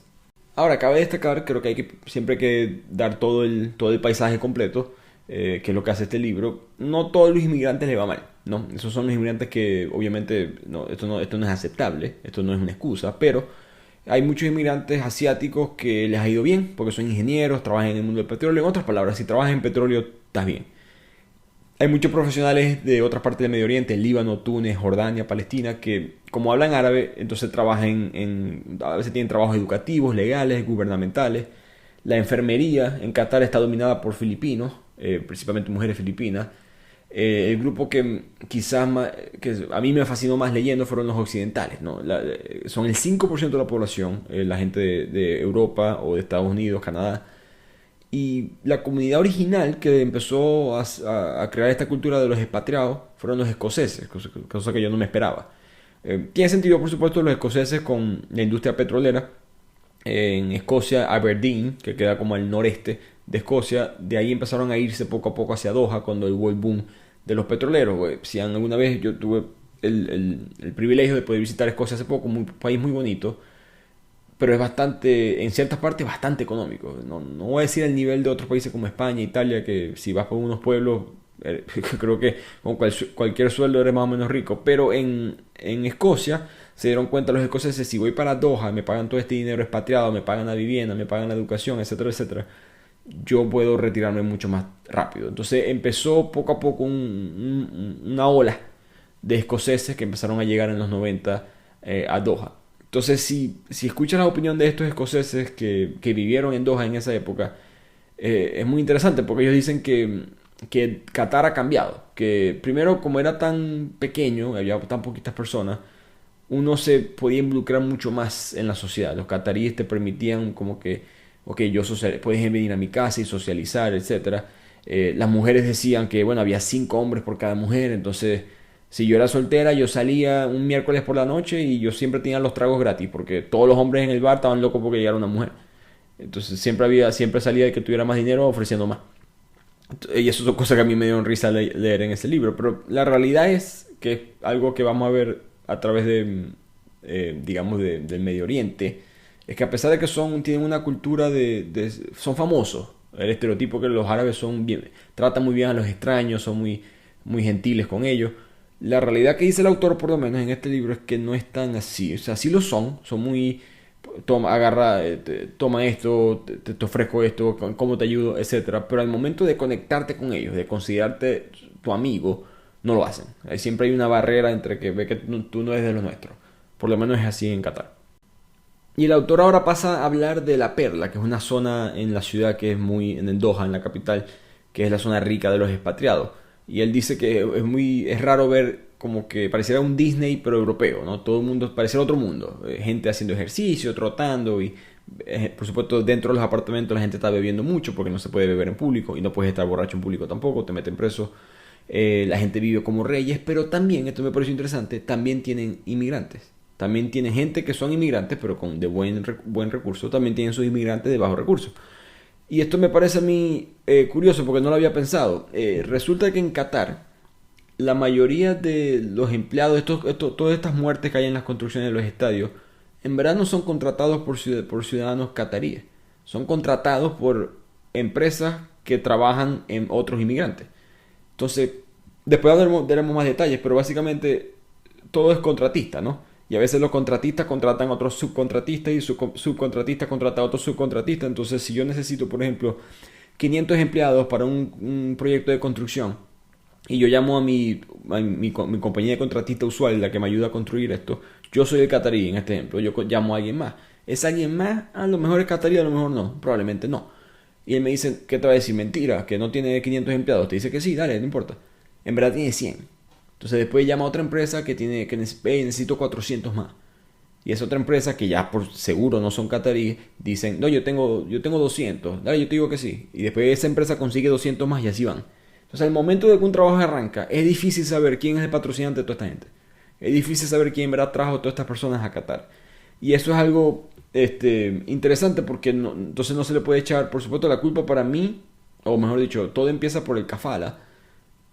Ahora, cabe destacar, creo que siempre hay que dar todo el paisaje completo, que es lo que hace este libro. No todos los inmigrantes les va mal, ¿no? Esos son los inmigrantes que, obviamente, esto no es aceptable, esto no es una excusa, pero hay muchos inmigrantes asiáticos que les ha ido bien, porque son ingenieros, trabajan en el mundo del petróleo. En otras palabras, si trabajas en petróleo, estás bien. Hay muchos profesionales de otras partes del Medio Oriente, Líbano, Túnez, Jordania, Palestina, que como hablan árabe, entonces trabajan a veces tienen trabajos educativos, legales, gubernamentales. La enfermería en Qatar está dominada por filipinos, principalmente mujeres filipinas. El grupo que quizás que a mí me fascinó más leyendo fueron los occidentales, ¿no? Son el 5% de la población, la gente de Europa o de Estados Unidos, Canadá. Y la comunidad original que empezó a crear esta cultura de los expatriados fueron los escoceses, cosa que yo no me esperaba. Tiene sentido, por supuesto, los escoceses con la industria petrolera. En Escocia, Aberdeen, que queda como al noreste de Escocia, de ahí empezaron a irse poco a poco hacia Doha cuando hubo el boom de los petroleros. Si alguna vez yo tuve el privilegio de poder visitar Escocia hace poco, un país muy bonito, pero es bastante, en ciertas partes, bastante económico. No voy a decir el nivel de otros países como España, Italia, que si vas por unos pueblos, creo que con cualquier sueldo eres más o menos rico. Pero en Escocia se dieron cuenta los escoceses: si voy para Doha, me pagan todo este dinero expatriado, me pagan la vivienda, me pagan la educación, etcétera, etcétera, yo puedo retirarme mucho más rápido. Entonces empezó poco a poco una ola de escoceses que empezaron a llegar en los 90 a Doha. Entonces, si escuchas la opinión de estos escoceses que vivieron en Doha en esa época, es muy interesante, porque ellos dicen que Qatar ha cambiado. Que primero, como era tan pequeño, había tan poquitas personas, uno se podía involucrar mucho más en la sociedad. Los cataríes te permitían como que, ok, puedes venir a mi casa y socializar, etc. Las mujeres decían que, bueno, había 5 hombres por cada mujer. Entonces, si yo era soltera, yo salía un miércoles por la noche y yo siempre tenía los tragos gratis, porque todos los hombres en el bar estaban locos porque llegara una mujer. Entonces siempre salía de que tuviera más dinero ofreciendo más. Y eso son cosas que a mí me dieron risa leer en ese libro. Pero la realidad es que es algo que vamos a ver a través digamos, del Medio Oriente, es que a pesar de que tienen una cultura son famosos, el estereotipo que los árabes tratan muy bien a los extraños, son muy, muy gentiles con ellos. La realidad que dice el autor, por lo menos en este libro, es que no es tan así. O sea, sí lo son muy... toma esto, te ofrezco esto, cómo te ayudo, etcétera. Pero al momento de conectarte con ellos, de considerarte tu amigo, no lo hacen. Siempre hay una barrera entre que ve que tú no eres de los nuestros. Por lo menos es así en Qatar. Y el autor ahora pasa a hablar de La Perla, que es una zona en la ciudad que es en el Doha, en la capital, que es la zona rica de los expatriados. Y él dice que es raro ver como que pareciera un Disney pero europeo, ¿no? Todo el mundo pareciera otro mundo. Gente haciendo ejercicio, trotando y por supuesto dentro de los apartamentos la gente está bebiendo mucho porque no se puede beber en público y no puedes estar borracho en público tampoco, te meten preso. La gente vive como reyes, pero también, esto me pareció interesante, también tienen inmigrantes. También tienen gente que son inmigrantes, pero de buen recurso. También tienen sus inmigrantes de bajo recurso. Y esto me parece a mí curioso porque no lo había pensado. Resulta que en Qatar, la mayoría de los empleados, todas estas muertes que hay en las construcciones de los estadios, en verdad no son contratados por ciudadanos cataríes. Son contratados por empresas que trabajan en otros inmigrantes. Entonces, después daremos más detalles, pero básicamente todo es contratista, ¿no? Y a veces los contratistas contratan a otros subcontratistas y subcontratistas contratan a otros subcontratistas. Entonces, si yo necesito, por ejemplo, 500 empleados para un proyecto de construcción y yo llamo a mi compañía de contratista usual, la que me ayuda a construir esto, yo soy el catarí en este ejemplo, yo llamo a alguien más. ¿Es alguien más? A lo mejor es catarí, a lo mejor no, probablemente no. Y él me dice, ¿qué te va a decir? Mentira, que no tiene 500 empleados. Te dice que sí, dale, no importa. En verdad tiene 100. Entonces después llama a otra empresa que necesito 400 más. Y esa otra empresa que ya por seguro no son cataríes, dicen, no, yo tengo 200, dale, yo te digo que sí. Y después esa empresa consigue 200 más y así van. Entonces al momento de que un trabajo arranca, es difícil saber quién es el patrocinante de toda esta gente. Es difícil saber quién en verdad trajo a todas estas personas a Qatar. Y eso es algo interesante porque entonces no se le puede echar, por supuesto, la culpa para mí, o mejor dicho, todo empieza por el kafala.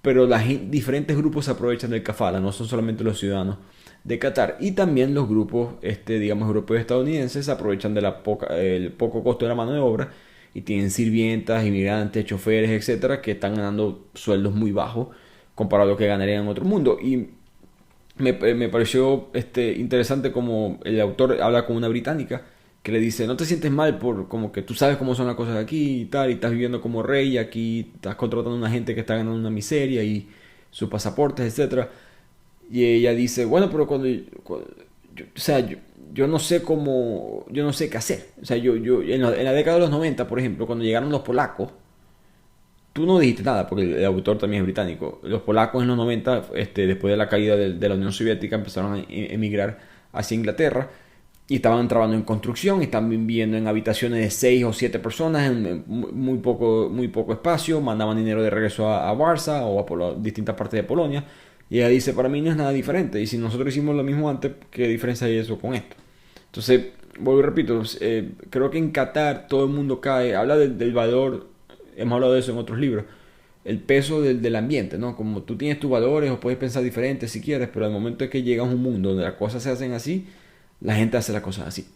Pero diferentes grupos se aprovechan del kafala, no son solamente los ciudadanos de Qatar. Y también los grupos, digamos, europeos estadounidenses se aprovechan del poco costo de la mano de obra y tienen sirvientas, inmigrantes, choferes, etcétera, que están ganando sueldos muy bajos comparado a lo que ganarían en otro mundo. Y me pareció interesante como el autor habla con una británica que le dice, no te sientes mal por como que tú sabes cómo son las cosas aquí y tal, y estás viviendo como rey y aquí estás contratando a una gente que está ganando una miseria y sus pasaportes, etcétera. Y ella dice, bueno, pero yo no sé yo no sé qué hacer. O sea, yo en la década de los 90, por ejemplo, cuando llegaron los polacos, tú no dijiste nada, porque el autor también es británico. Los polacos en los 90, después de la caída de la Unión Soviética, empezaron a emigrar hacia Inglaterra. Y estaban trabajando en construcción, estaban viviendo en habitaciones de 6 o 7 personas, en muy poco espacio, mandaban dinero de regreso a Warsaw o a distintas partes de Polonia. Y ella dice, para mí no es nada diferente. Y si nosotros hicimos lo mismo antes, ¿qué diferencia hay eso con esto? Entonces, vuelvo y repito, creo que en Qatar todo el mundo cae, habla del valor, hemos hablado de eso en otros libros, el peso del ambiente, ¿no? Como tú tienes tus valores o puedes pensar diferente si quieres, pero al momento de que llegas a un mundo donde las cosas se hacen así, la gente hace las cosas así.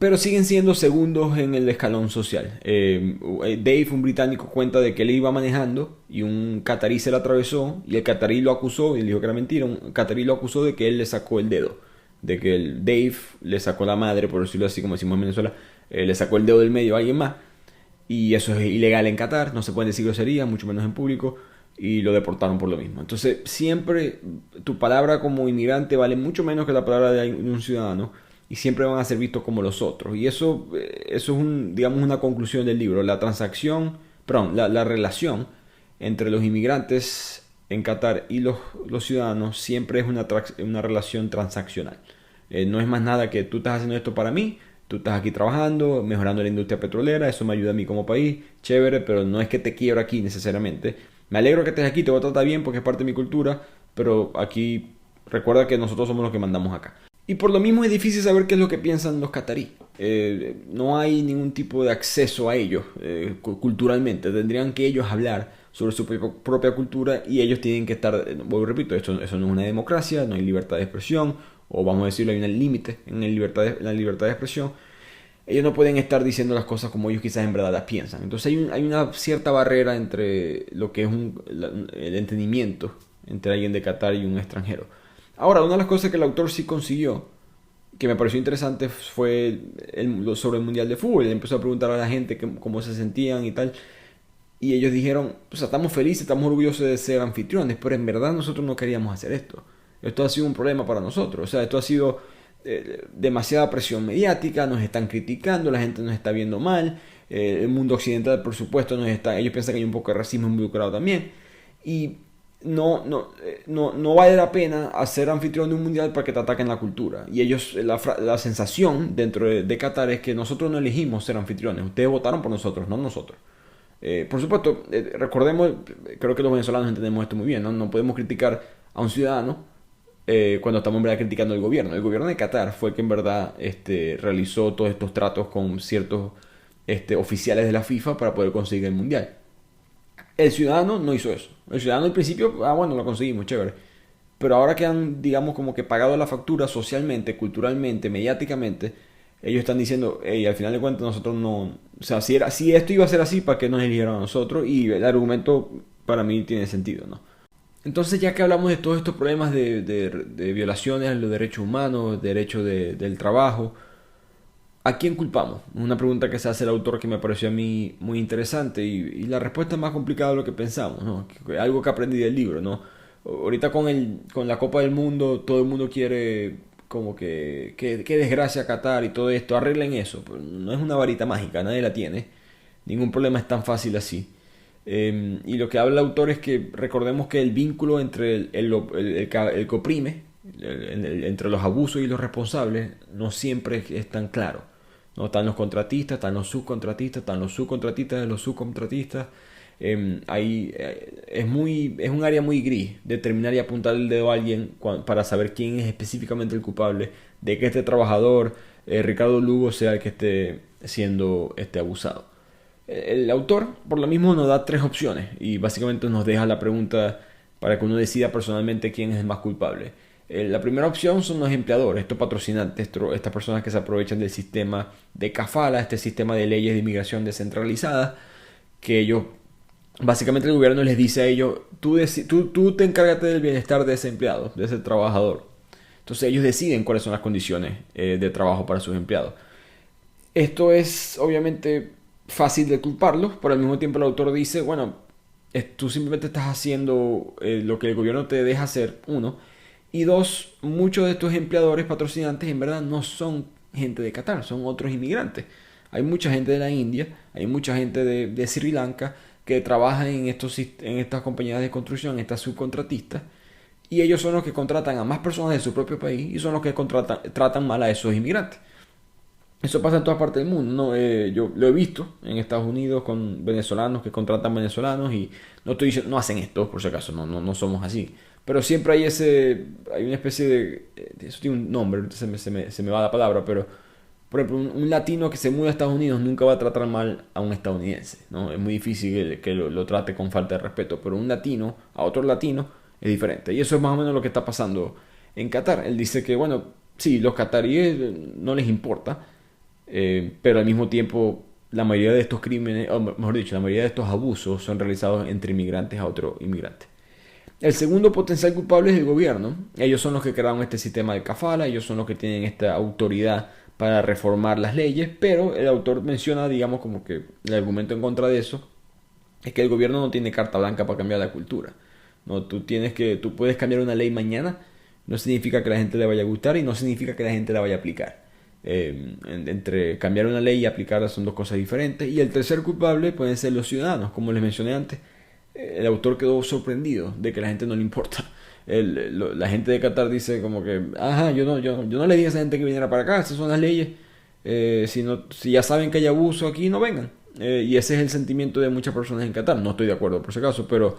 Pero siguen siendo segundos en el escalón social. Dave, un británico, cuenta de que él iba manejando y un catarí se le atravesó y el catarí lo acusó, y le dijo que era mentira, un catarí lo acusó de que él le sacó el dedo. De que el Dave le sacó la madre, por decirlo así como decimos en Venezuela, le sacó el dedo del medio a alguien más. Y eso es ilegal en Qatar, no se pueden decir groserías, mucho menos en público. Y lo deportaron por lo mismo. Entonces siempre tu palabra como inmigrante vale mucho menos que la palabra de un ciudadano y siempre van a ser vistos como los otros. Y eso es digamos una conclusión del libro. La relación entre los inmigrantes en Qatar y los ciudadanos siempre es una relación transaccional. No es más nada que tú estás haciendo esto para mí, tú estás aquí trabajando, mejorando la industria petrolera, eso me ayuda a mí como país, chévere, pero no es que te quiebra aquí necesariamente. Me alegro que estés aquí, te voy a tratar bien porque es parte de mi cultura, pero aquí recuerda que nosotros somos los que mandamos acá. Y por lo mismo es difícil saber qué es lo que piensan los cataríes. No hay ningún tipo de acceso a ellos culturalmente. Tendrían que ellos hablar sobre su propia cultura y ellos tienen que estar, repito, eso no es una democracia, no hay libertad de expresión, o vamos a decirlo, hay un límite en la libertad de expresión. ellos no pueden estar diciendo las cosas como ellos quizás en verdad las piensan. Entonces hay una cierta barrera entre lo que es el entendimiento entre alguien de Qatar y un extranjero. Ahora, una de las cosas que el autor sí consiguió, que me pareció interesante, fue sobre el Mundial de Fútbol. Él empezó a preguntar a la gente cómo se sentían y tal. Y ellos dijeron, pues estamos felices, estamos orgullosos de ser anfitriones, pero en verdad nosotros no queríamos hacer esto. Esto ha sido un problema para nosotros. O sea, esto ha sido demasiada presión mediática, nos están criticando, la gente nos está viendo mal. El mundo occidental, por supuesto, ellos piensan que hay un poco de racismo involucrado también. Y no vale la pena hacer anfitrión de un mundial para que te ataquen la cultura. Y ellos, la sensación dentro de Qatar es que nosotros no elegimos ser anfitriones. Ustedes votaron por nosotros, no nosotros. Por supuesto, recordemos, creo que los venezolanos entendemos esto muy bien, ¿no? No podemos criticar a un ciudadano cuando estamos en verdad criticando al gobierno. El gobierno de Qatar fue el que en verdad realizó todos estos tratos con ciertos oficiales de la FIFA para poder conseguir el mundial. El ciudadano no hizo eso. El ciudadano al principio, bueno, lo conseguimos, chévere. Pero ahora que han, digamos, como que pagado la factura socialmente, culturalmente, mediáticamente, ellos están diciendo, hey, al final de cuentas nosotros no... O sea, si esto iba a ser así, ¿para qué nos eligieron a nosotros? Y el argumento para mí tiene sentido, ¿no? Entonces, ya que hablamos de todos estos problemas de violaciones a los derechos humanos, derechos del trabajo, ¿a quién culpamos? Una pregunta que se hace el autor que me pareció a mí muy interesante y la respuesta es más complicada de lo que pensamos, ¿no? Algo que aprendí del libro, ¿no? Ahorita con la Copa del Mundo, todo el mundo quiere como que desgracia Qatar y todo esto, arreglen eso. Pero no es una varita mágica, nadie la tiene. Ningún problema es tan fácil así. Y lo que habla el autor es que recordemos que el vínculo entre el que oprime, entre los abusos y los responsables, no siempre es tan claro, ¿no? Están los contratistas, están los subcontratistas, están los subcontratistas de los subcontratistas. Es un área muy gris determinar y apuntar el dedo a alguien para saber quién es específicamente el culpable de que este trabajador, Ricardo Lugo, sea el que esté siendo abusado. El autor por lo mismo nos da 3 opciones y básicamente nos deja la pregunta para que uno decida personalmente quién es el más culpable. La primera opción son los empleadores, estos patrocinantes, estas personas que se aprovechan del sistema de kafala, este sistema de leyes de inmigración descentralizada, que ellos, básicamente el gobierno les dice a ellos, tú te encárgate del bienestar de ese empleado, de ese trabajador. Entonces ellos deciden cuáles son las condiciones de trabajo para sus empleados. Esto es obviamente fácil de culparlos, pero al mismo tiempo el autor dice, bueno, tú simplemente estás haciendo lo que el gobierno te deja hacer, 1. Y 2, muchos de estos empleadores patrocinantes en verdad no son gente de Qatar, son otros inmigrantes. Hay mucha gente de la India, hay mucha gente de Sri Lanka que trabaja en estas compañías de construcción, estas subcontratistas, y ellos son los que contratan a más personas de su propio país y son los que tratan mal a esos inmigrantes. Eso pasa en todas partes del mundo, ¿no? Yo lo he visto en Estados Unidos con venezolanos que contratan venezolanos y no estoy diciendo, no hacen esto, por si acaso, no somos así. Pero siempre hay una especie de... Eso tiene un nombre, se me va la palabra, pero... Por ejemplo, un latino que se muda a Estados Unidos nunca va a tratar mal a un estadounidense, ¿no? Es muy difícil que lo trate con falta de respeto, pero un latino a otro latino es diferente. Y eso es más o menos lo que está pasando en Qatar. Él dice que, bueno, sí, los cataríes no les importa, pero al mismo tiempo la mayoría de estos crímenes, o mejor dicho, la mayoría de estos abusos son realizados entre inmigrantes a otro inmigrante. El segundo potencial culpable es el gobierno. Ellos son los que crearon este sistema de kafala, ellos son los que tienen esta autoridad para reformar las leyes, pero el autor menciona, digamos, como que el argumento en contra de eso es que el gobierno no tiene carta blanca para cambiar la cultura, ¿no? Tú puedes cambiar una ley mañana, no significa que la gente le vaya a gustar y no significa que la gente la vaya a aplicar. Entre cambiar una ley y aplicarla son dos cosas diferentes. Y el tercer culpable pueden ser los ciudadanos, como les mencioné antes. El autor quedó sorprendido de que a la gente no le importa. La gente de Qatar dice como que, yo no le dije a esa gente que viniera para acá, esas son las leyes. Si ya saben que hay abuso aquí, no vengan. Y ese es el sentimiento de muchas personas en Qatar. No estoy de acuerdo por si acaso, pero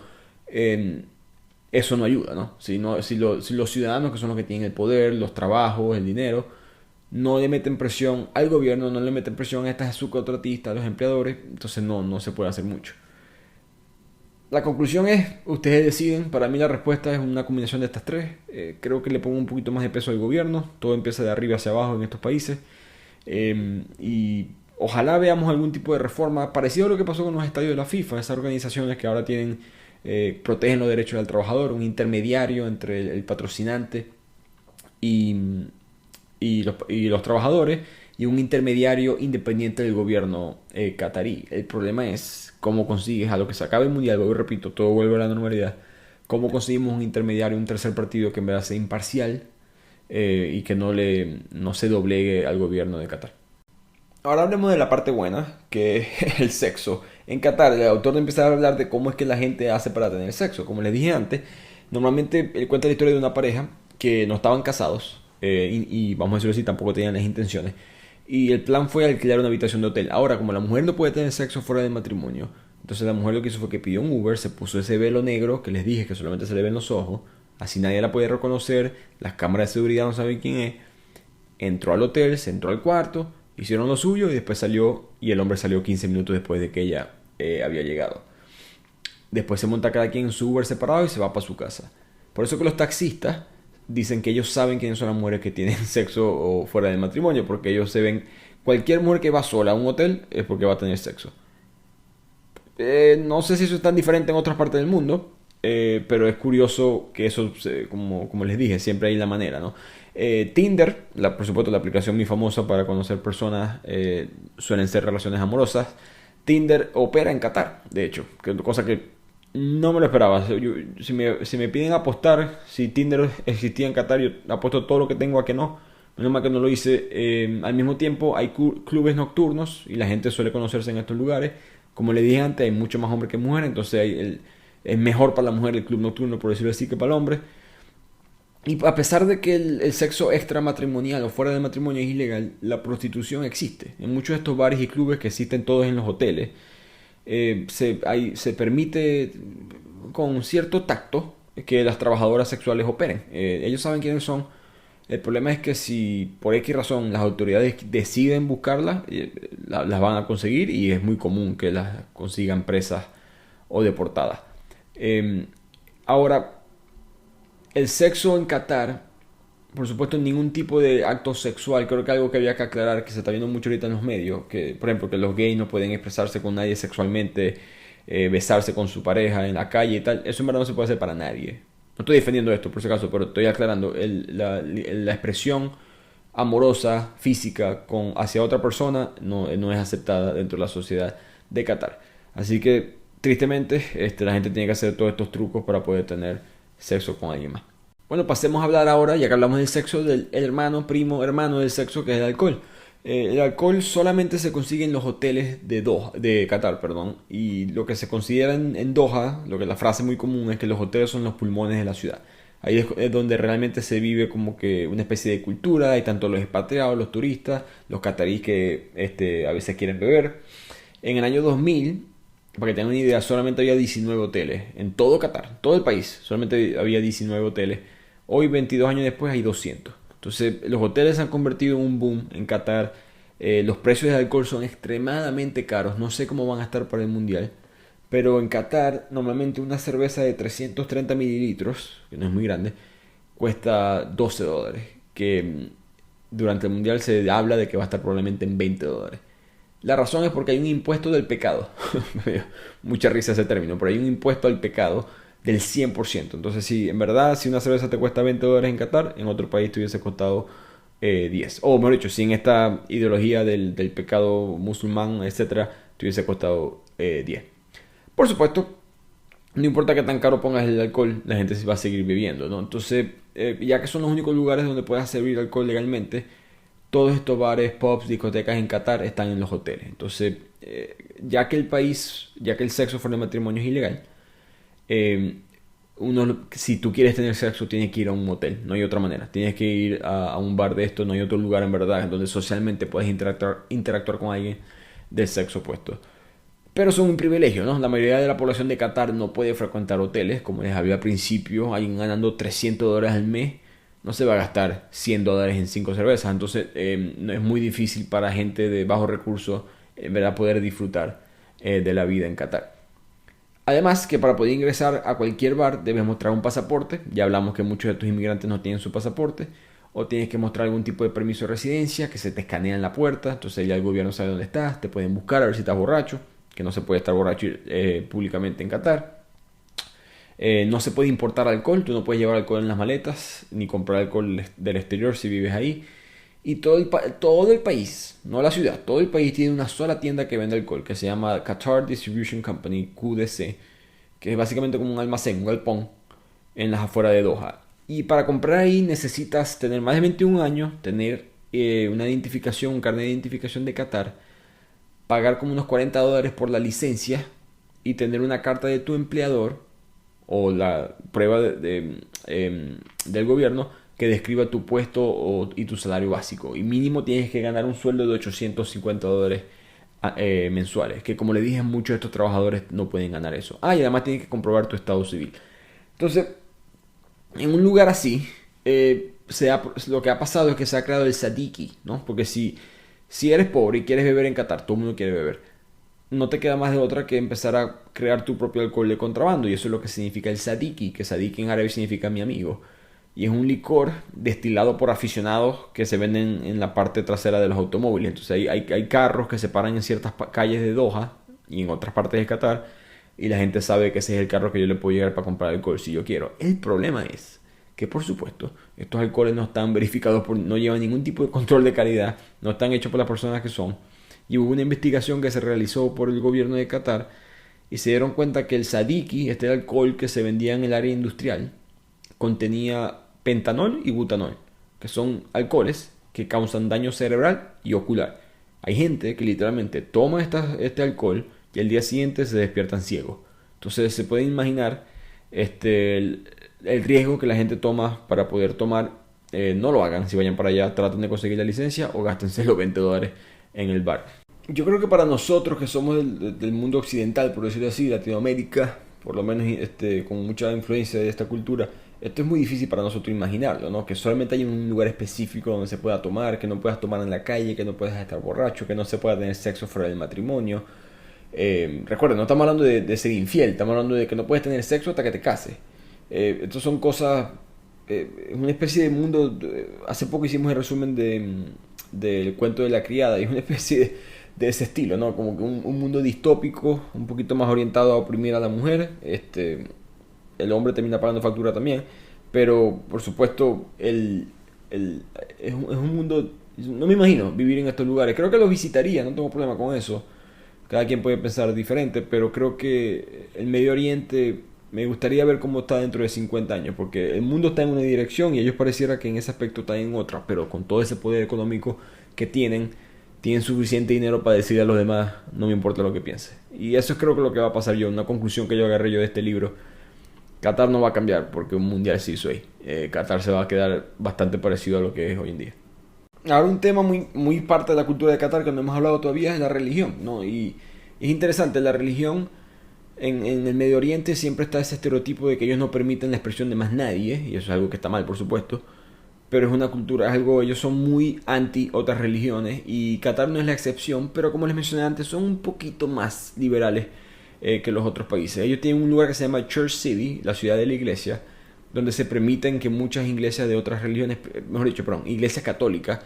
eso no ayuda, ¿no? Si los ciudadanos, que son los que tienen el poder, los trabajos, el dinero, no le meten presión al gobierno, no le meten presión a estas subcontratistas, a los empleadores, entonces no se puede hacer mucho. La conclusión es, ustedes deciden. Para mí la respuesta es una combinación de estas 3. Creo que le pongo un poquito más de peso al gobierno. Todo empieza de arriba hacia abajo en estos países. Y ojalá veamos algún tipo de reforma parecido a lo que pasó con los estadios de la FIFA, esas organizaciones que ahora protegen los derechos del trabajador, un intermediario entre el patrocinante y los trabajadores, y un intermediario independiente del gobierno catarí. El problema es cómo consigues, a lo que se acabe el mundial, vuelvo y repito, todo vuelve a la normalidad, cómo conseguimos un intermediario, un tercer partido que en verdad sea imparcial y que no se doblegue al gobierno de Qatar. Ahora hablemos de la parte buena, que es el sexo. En Qatar, el autor empieza a hablar de cómo es que la gente hace para tener sexo. Como les dije antes, normalmente él cuenta la historia de una pareja que no estaban casados y vamos a decirlo así, tampoco tenían las intenciones. Y el plan fue alquilar una habitación de hotel. Ahora, como la mujer no puede tener sexo fuera del matrimonio, entonces la mujer lo que hizo fue que pidió un Uber, se puso ese velo negro que les dije que solamente se le ven los ojos, así nadie la puede reconocer, las cámaras de seguridad no saben quién es. Entró al hotel, se entró al cuarto, hicieron lo suyo y después salió, y el hombre salió 15 minutos después de que ella había llegado. Después se monta cada quien en su Uber separado y se va para su casa. Por eso que los taxistas dicen que ellos saben quiénes son las mujeres que tienen sexo o fuera del matrimonio, porque ellos se ven, cualquier mujer que va sola a un hotel es porque va a tener sexo. No sé si eso es tan diferente en otras partes del mundo, pero es curioso que eso, como les dije, siempre hay la manera, ¿no? Tinder, por supuesto la aplicación muy famosa para conocer personas, suelen ser relaciones amorosas. Tinder opera en Qatar, de hecho, cosa que no me lo esperaba. Si me piden apostar si Tinder existía en Qatar, yo apuesto todo lo que tengo a que no. Menos mal que no lo hice. Al mismo tiempo hay clubes nocturnos y la gente suele conocerse en estos lugares. Como le dije antes, hay mucho más hombres que mujeres, entonces es mejor para la mujer el club nocturno, por decirlo así, que para el hombre. Y a pesar de que el sexo extramatrimonial o fuera del matrimonio es ilegal, la prostitución existe. En muchos de estos bares y clubes que existen todos en los hoteles, se permite con cierto tacto que las trabajadoras sexuales operen. Ellos saben quiénes son. El problema es que si por X razón las autoridades deciden buscarlas, las van a conseguir, y es muy común que las consigan presas o deportadas. Ahora, el sexo en Qatar, por supuesto, ningún tipo de acto sexual. Creo que algo que había que aclarar, que se está viendo mucho ahorita en los medios, que por ejemplo que los gays no pueden expresarse con nadie sexualmente, besarse con su pareja en la calle y tal. Eso en verdad no se puede hacer para nadie. No estoy defendiendo esto por si acaso, pero estoy aclarando. La expresión amorosa, física, hacia otra persona no es aceptada dentro de la sociedad de Qatar. Así que, tristemente, la gente tiene que hacer todos estos trucos para poder tener sexo con alguien más. Bueno, pasemos a hablar ahora, ya que hablamos del sexo, del hermano del sexo, que es el alcohol. El alcohol solamente se consigue en los hoteles de Qatar, y lo que se considera en Doha, lo que la frase muy común es que los hoteles son los pulmones de la ciudad. Ahí es donde realmente se vive como que una especie de cultura. Hay tanto los expatriados, los turistas, los cataríes que a veces quieren beber. En el año 2000, para que tengan una idea, solamente había 19 hoteles en todo Qatar, todo el país, solamente había 19 hoteles. Hoy, 22 años después, hay 200. Entonces, los hoteles se han convertido en un boom en Qatar. Los precios del alcohol son extremadamente caros. No sé cómo van a estar para el mundial, pero en Qatar, normalmente una cerveza de 330 mililitros, que no es muy grande, cuesta $12. Que durante el mundial se habla de que va a estar probablemente en $20. La razón es porque hay un impuesto del pecado. Mucha risa ese término, pero hay un impuesto al pecado del 100%. Entonces, si en verdad, si una cerveza te cuesta $20 en Qatar, en otro país te hubiese costado 10. O mejor dicho, si en esta ideología del pecado musulmán, etcétera, te hubiese costado 10. Por supuesto, no importa que tan caro pongas el alcohol, la gente se va a seguir bebiendo, ¿no? Entonces, ya que son los únicos lugares donde puedes servir alcohol legalmente, todos estos bares, pubs, discotecas en Qatar están en los hoteles. Entonces, ya que el sexo fuera de matrimonio es ilegal, si tú quieres tener sexo, tienes que ir a un motel, no hay otra manera. Tienes que ir a un bar de esto, no hay otro lugar en verdad donde socialmente puedes interactuar con alguien del sexo opuesto. Pero son un privilegio, ¿no? La mayoría de la población de Qatar no puede frecuentar hoteles. Como les había al principio, alguien ganando $300 al mes no se va a gastar $100 en 5 cervezas. Entonces no es muy difícil para gente de bajos recursos ¿verdad? Poder disfrutar de la vida en Qatar. Además que para poder ingresar a cualquier bar debes mostrar un pasaporte. Ya hablamos que muchos de estos inmigrantes no tienen su pasaporte. o tienes que mostrar algún tipo de permiso de residencia, que se te escanea en la puerta, entonces ya el gobierno sabe dónde estás, te pueden buscar a ver si estás borracho, que no se puede estar borracho públicamente en Qatar. No se puede importar alcohol, tú no puedes llevar alcohol en las maletas, ni comprar alcohol del exterior si vives ahí. Y todo el país, no la ciudad, todo el país tiene una sola tienda que vende alcohol, que se llama Qatar Distribution Company, QDC, que es básicamente como un almacén, un galpón, en las afueras de Doha. Y para comprar ahí necesitas tener más de 21 años, tener una identificación, un carnet de identificación de Qatar, pagar como unos $40 por la licencia y tener una carta de tu empleador o la prueba del gobierno que describa tu puesto y tu salario básico. Y mínimo tienes que ganar un sueldo de $850 mensuales, que como le dije, muchos de estos trabajadores no pueden ganar eso. Y además tienes que comprobar tu estado civil. Entonces, en un lugar así, lo que ha pasado es que se ha creado el sadiki, ¿no? Porque si eres pobre y quieres beber en Qatar, todo el mundo quiere beber, no te queda más de otra que empezar a crear tu propio alcohol de contrabando. Y eso es lo que significa el sadiki, que sadiki en árabe significa mi amigo. Y es un licor destilado por aficionados que se venden en la parte trasera de los automóviles. Entonces hay carros que se paran en ciertas calles de Doha y en otras partes de Qatar, y la gente sabe que ese es el carro que yo le puedo llegar para comprar alcohol si yo quiero. El problema es que, por supuesto, estos alcoholes no están verificados, no llevan ningún tipo de control de calidad, no están hechos por las personas que son. Y hubo una investigación que se realizó por el gobierno de Qatar y se dieron cuenta que el sadiki, este alcohol que se vendía en el área industrial, contenía pentanol y butanol, que son alcoholes que causan daño cerebral y ocular. Hay gente que literalmente toma este alcohol y al día siguiente se despiertan ciegos. Entonces se pueden imaginar el riesgo que la gente toma para poder tomar. No lo hagan. Si vayan para allá, traten de conseguir la licencia o gástense los $20 en el bar. Yo creo que para nosotros que somos del mundo occidental, por decirlo así, Latinoamérica, por lo menos con mucha influencia de esta cultura, esto es muy difícil para nosotros imaginarlo, ¿no? Que solamente hay un lugar específico donde se pueda tomar, que no puedas tomar en la calle, que no puedas estar borracho, que no se pueda tener sexo fuera del matrimonio. Recuerden, no estamos hablando de ser infiel, estamos hablando de que no puedes tener sexo hasta que te cases. Estas son cosas, una especie de mundo. Hace poco hicimos el resumen del cuento de la criada, y es una especie de ese estilo, ¿no? Como que un mundo distópico, un poquito más orientado a oprimir a la mujer. El hombre termina pagando factura también, pero por supuesto es un mundo. No me imagino vivir en estos lugares. Creo que los visitaría, no tengo problema con eso. Cada quien puede pensar diferente, pero creo que el Medio Oriente me gustaría ver cómo está dentro de 50 años, porque el mundo está en una dirección y ellos pareciera que en ese aspecto están en otra, pero con todo ese poder económico que tienen suficiente dinero para decirle a los demás, no me importa lo que piense. Y eso es creo que lo que va a pasar yo, una conclusión que yo agarré yo de este libro. Qatar no va a cambiar porque un mundial se hizo ahí. Qatar se va a quedar bastante parecido a lo que es hoy en día. Ahora, un tema muy parte de la cultura de Qatar que no hemos hablado todavía es la religión, ¿no? Y es interesante, la religión en el Medio Oriente siempre está ese estereotipo de que ellos no permiten la expresión de más nadie, y eso es algo que está mal, por supuesto, pero es una cultura, ellos son muy anti otras religiones, y Qatar no es la excepción, pero como les mencioné antes, son un poquito más liberales que los otros países. Ellos tienen un lugar que se llama Church City, la ciudad de la iglesia, donde se permiten que muchas iglesias de otras religiones, iglesias católicas,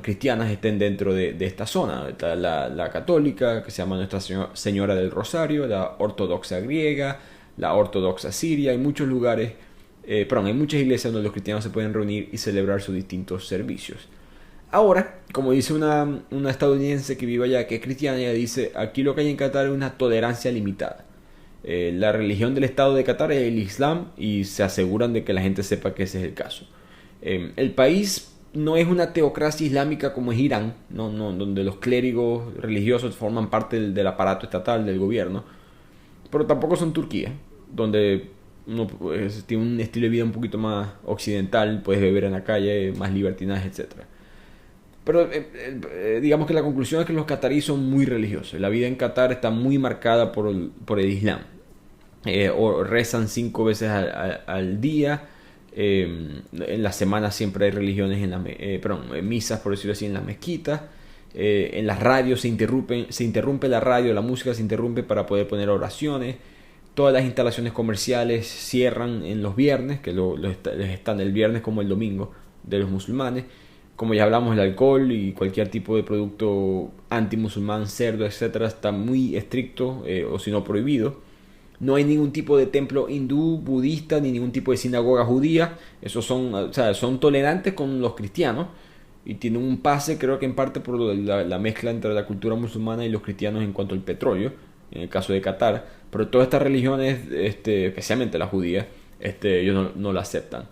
cristianas estén dentro de esta zona. Está la católica, que se llama Nuestra Señora del Rosario, la ortodoxa griega, la ortodoxa siria. Hay muchos lugares, hay muchas iglesias donde los cristianos se pueden reunir y celebrar sus distintos servicios. Ahora, como dice una estadounidense que vive allá, que es cristiana, ella dice, aquí lo que hay en Qatar es una tolerancia limitada. La religión del Estado de Qatar es el Islam, y se aseguran de que la gente sepa que ese es el caso. El país no es una teocracia islámica como es Irán, no, donde los clérigos religiosos forman parte del aparato estatal, del gobierno, pero tampoco son Turquía, donde uno tiene un estilo de vida un poquito más occidental, puedes beber en la calle, más libertinaje, etc. Pero digamos que la conclusión es que los cataríes son muy religiosos. La vida en Qatar está muy marcada por el Islam. O rezan 5 veces al día. En la semana siempre hay religiones misas, por decirlo así, en las mezquitas. En las radios se interrumpe la radio, la música se interrumpe para poder poner oraciones. Todas las instalaciones comerciales cierran en los viernes, que les están el viernes como el domingo. de los musulmanes. Como ya hablamos, el alcohol y cualquier tipo de producto antimusulmán, cerdo, etcétera, está muy estricto o si no prohibido. No hay ningún tipo de templo hindú, budista, ni ningún tipo de sinagoga judía. Esos son tolerantes con los cristianos y tienen un pase, creo que en parte por la mezcla entre la cultura musulmana y los cristianos en cuanto al petróleo, en el caso de Qatar. Pero todas estas religiones, especialmente la judía, ellos no la aceptan.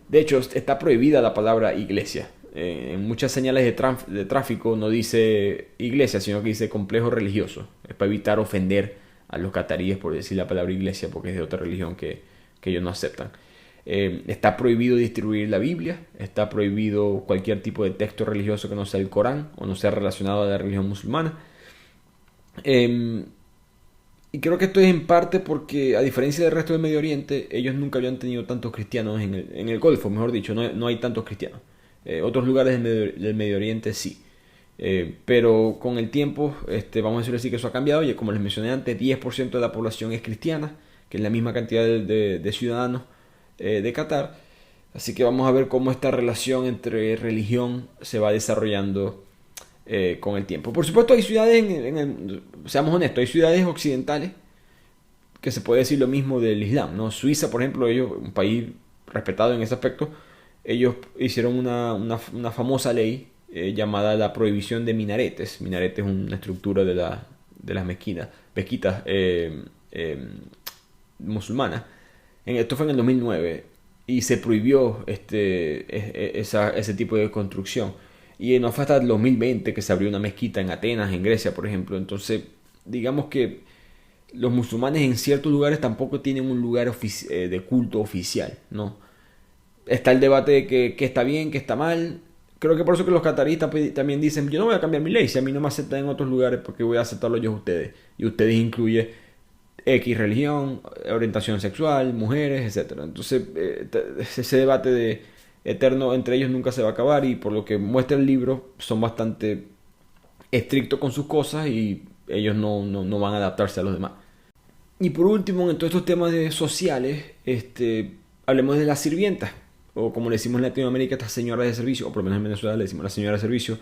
De hecho, está prohibida la palabra iglesia. En muchas señales de tráfico no dice iglesia, sino que dice complejo religioso. Es para evitar ofender a los cataríes por decir la palabra iglesia, porque es de otra religión que ellos no aceptan. Está prohibido distribuir la Biblia, está prohibido cualquier tipo de texto religioso que no sea el Corán o no sea relacionado a la religión musulmana. Y creo que esto es en parte porque, a diferencia del resto del Medio Oriente, ellos nunca habían tenido tantos cristianos en el Golfo, mejor dicho, no hay tantos cristianos. Otros lugares del Medio Oriente sí. Pero con el tiempo, vamos a decir así, que eso ha cambiado. Y como les mencioné antes, 10% de la población es cristiana, que es la misma cantidad de ciudadanos de Qatar. Así que vamos a ver cómo esta relación entre religión se va desarrollando con el tiempo. Por supuesto, hay ciudades, seamos honestos, hay ciudades occidentales que se puede decir lo mismo del Islam, ¿no? Suiza, por ejemplo, un país respetado en ese aspecto, ellos hicieron una famosa ley llamada la prohibición de minaretes. Minaretes es una estructura de las mezquitas musulmanas. Esto fue en el 2009 y se prohibió ese tipo de construcción. Y no fue hasta el 2020 que se abrió una mezquita en Atenas, en Grecia, por ejemplo. Entonces, digamos que los musulmanes en ciertos lugares tampoco tienen un lugar de culto oficial, ¿no? Está el debate de que está bien, que está mal. Creo que por eso que los cataríes también dicen, yo no voy a cambiar mi ley, si a mí no me aceptan en otros lugares, porque voy a aceptarlo yo a ustedes. Y ustedes incluye X religión, orientación sexual, mujeres, etc. Entonces, ese debate eterno entre ellos nunca se va a acabar, y por lo que muestra el libro, son bastante estrictos con sus cosas y ellos no van a adaptarse a los demás. Y por último, en todos estos temas sociales, hablemos de las sirvientas, o como le decimos en Latinoamérica, estas señoras de servicio, o por lo menos en Venezuela le decimos las señoras de servicio.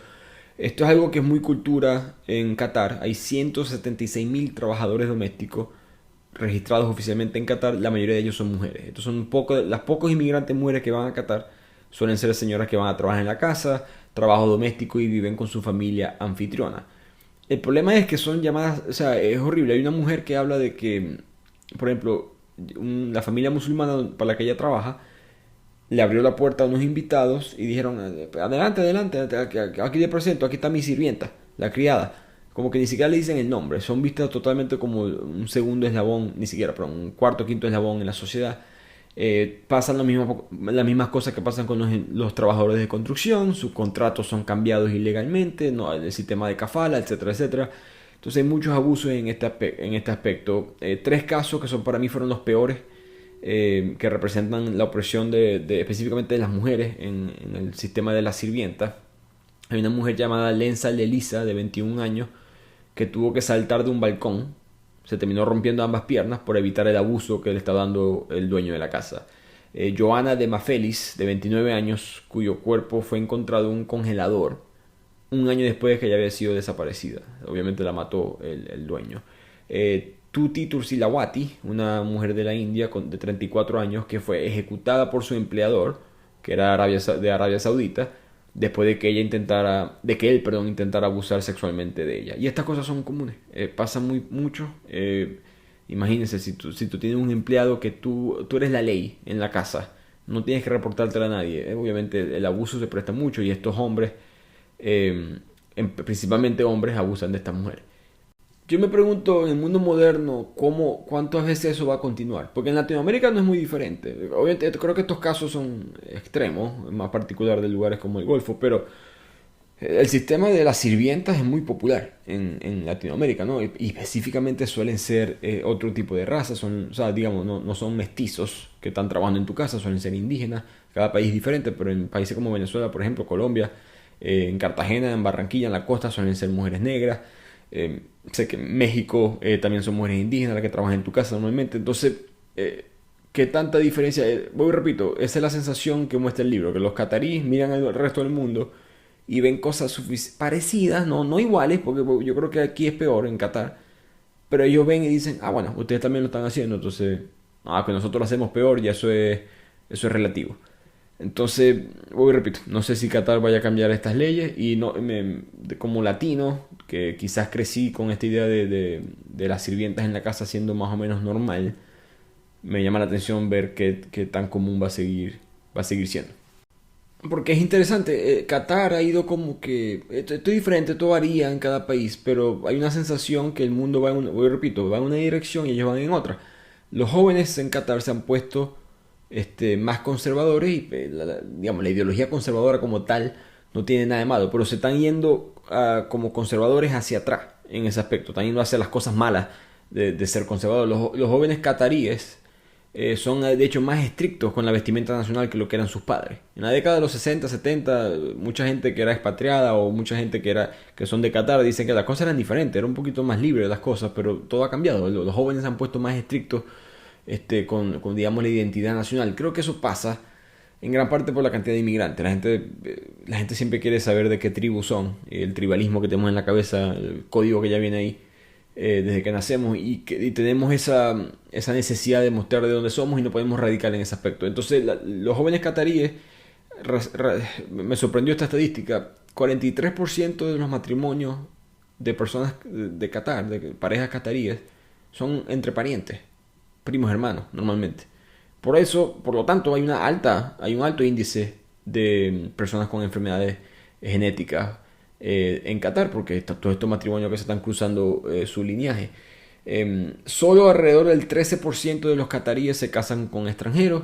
Esto es algo que es muy cultura en Qatar. Hay 176.000 trabajadores domésticos registrados oficialmente en Qatar. La mayoría de ellos son mujeres. Estos son las pocos inmigrantes mujeres que van a Qatar. Suelen ser señoras que van a trabajar en la casa, trabajo doméstico, y viven con su familia anfitriona. El problema es que son llamadas, o sea, es horrible. Hay una mujer que habla de que, por ejemplo, la familia musulmana para la que ella trabaja le abrió la puerta a unos invitados y dijeron, adelante, aquí le presento, aquí está mi sirvienta, la criada. Como que ni siquiera le dicen el nombre, son vistas totalmente como un segundo eslabón, ni siquiera, pero un cuarto o quinto eslabón en la sociedad. Pasan las mismas cosas que pasan con los trabajadores de construcción. Sus contratos son cambiados ilegalmente, no el sistema de kafala, etcétera, etcétera. Entonces hay muchos abusos en este aspecto. 3 casos que para mí fueron los peores, que representan la opresión específicamente de las mujeres en el sistema de las sirvientas. Hay una mujer llamada Lensa Lelisa, de 21 años, que tuvo que saltar de un balcón. Se terminó rompiendo ambas piernas por evitar el abuso que le está dando el dueño de la casa. Joana de Mafelis, de 29 años, cuyo cuerpo fue encontrado en un congelador un año después de que ella había sido desaparecida. Obviamente la mató el dueño. Tuti Tursilawati, una mujer de la India de 34 años, que fue ejecutada por su empleador, que era de Arabia Saudita, después de que él intentara abusar sexualmente de ella. Y estas cosas son comunes, pasan mucho. Imagínense, si tú tienes un empleado que tú eres la ley en la casa, no tienes que reportártela a nadie. Obviamente el abuso se presta mucho, y estos hombres, principalmente hombres, abusan de estas mujeres. Yo me pregunto, en el mundo moderno, ¿cuántas veces eso va a continuar? Porque en Latinoamérica no es muy diferente. Obviamente creo que estos casos son extremos, más particular de lugares como el Golfo, pero el sistema de las sirvientas es muy popular en Latinoamérica, ¿no? Y específicamente suelen ser otro tipo de raza, no son mestizos que están trabajando en tu casa, suelen ser indígenas. Cada país es diferente, pero en países como Venezuela, por ejemplo, Colombia, en Cartagena, en Barranquilla, en la costa, suelen ser mujeres negras. Sé que en México también son mujeres indígenas las que trabajan en tu casa normalmente. Entonces, ¿Qué tanta diferencia? Voy y repito, esa es la sensación que muestra el libro, que los cataríes miran al resto del mundo y ven cosas parecidas, no iguales, porque yo creo que aquí es peor en Qatar, pero ellos ven y dicen, ah, bueno, ustedes también lo están haciendo, entonces, que nosotros lo hacemos peor, ya eso es relativo. Entonces, voy y repito, no sé si Qatar vaya a cambiar estas leyes y no, como latino, que quizás crecí con esta idea de las sirvientas en la casa siendo más o menos normal, me llama la atención ver qué tan común va a seguir siendo. Porque es interesante, Qatar ha ido como que, esto es diferente, todo varía en cada país, pero hay una sensación que el mundo va va en una dirección y ellos van en otra. Los jóvenes en Qatar se han puesto más conservadores y digamos, la ideología conservadora como tal no tiene nada de malo, pero se están yendo como conservadores hacia atrás en ese aspecto, están yendo hacia las cosas malas de ser conservadores. Los jóvenes cataríes son de hecho más estrictos con la vestimenta nacional que lo que eran sus padres. En la década de los 60, 70, mucha gente que era expatriada o mucha gente que son de Qatar dicen que las cosas eran diferentes, era un poquito más libre las cosas, pero todo ha cambiado. Los jóvenes se han puesto más estrictos con digamos la identidad nacional. Creo que eso pasa en gran parte por la cantidad de inmigrantes. La gente siempre quiere saber de qué tribu son, el tribalismo que tenemos en la cabeza, el código que ya viene ahí desde que nacemos y tenemos esa necesidad de mostrar de dónde somos y no podemos radicar en ese aspecto. Entonces los jóvenes cataríes, me sorprendió esta estadística, 43% de los matrimonios de personas de Qatar, de parejas cataríes, son entre parientes, primos hermanos normalmente. Por lo tanto, hay un alto índice de personas con enfermedades genéticas en Qatar, porque todos estos matrimonios que se están cruzando su linaje. Solo alrededor del 13% de los cataríes se casan con extranjeros.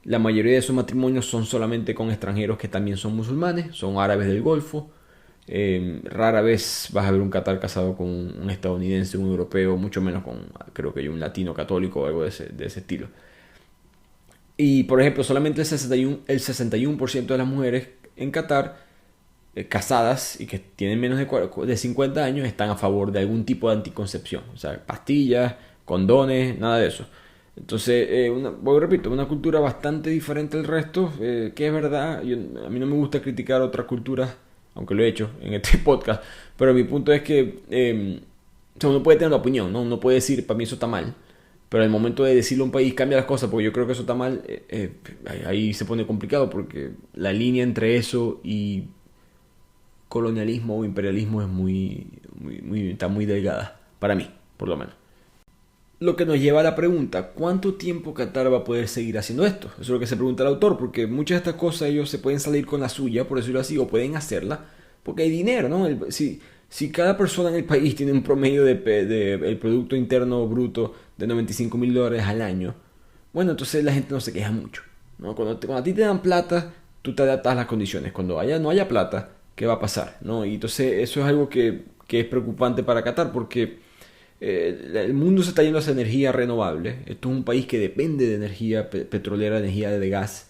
La mayoría de esos matrimonios son solamente con extranjeros que también son musulmanes, son árabes del Golfo. Rara vez vas a ver un Qatar casado con un estadounidense, un europeo, mucho menos con, creo que hay un latino católico o algo de ese estilo. Y por ejemplo, solamente el 61% de las mujeres en Qatar casadas y que tienen menos de 50 años están a favor de algún tipo de anticoncepción, o sea, pastillas, condones, nada de eso. Entonces, repito, una cultura bastante diferente al resto, que es verdad. A mí no me gusta criticar otras culturas, aunque lo he hecho en este podcast, pero mi punto es que uno puede tener una opinión, ¿no? Uno puede decir, para mí eso está mal, pero al momento de decirle a un país cambia las cosas porque yo creo que eso está mal, ahí se pone complicado, porque la línea entre eso y colonialismo o imperialismo es está muy delgada, para mí, por lo menos. Lo que nos lleva a la pregunta, ¿cuánto tiempo Qatar va a poder seguir haciendo esto? Eso es lo que se pregunta el autor, porque muchas de estas cosas ellos se pueden salir con la suya, por decirlo así, o pueden hacerla, porque hay dinero, ¿no? Si cada persona en el país tiene un promedio el Producto Interno Bruto de $95,000 al año, bueno, entonces la gente no se queja mucho, ¿no? Cuando a ti te dan plata, tú te adaptas a las condiciones. Cuando no haya plata, ¿qué va a pasar? ¿No? Y entonces eso es algo que es preocupante para Qatar, porque el mundo se está yendo hacia energía renovable. Esto es un país que depende de energía petrolera, energía de gas.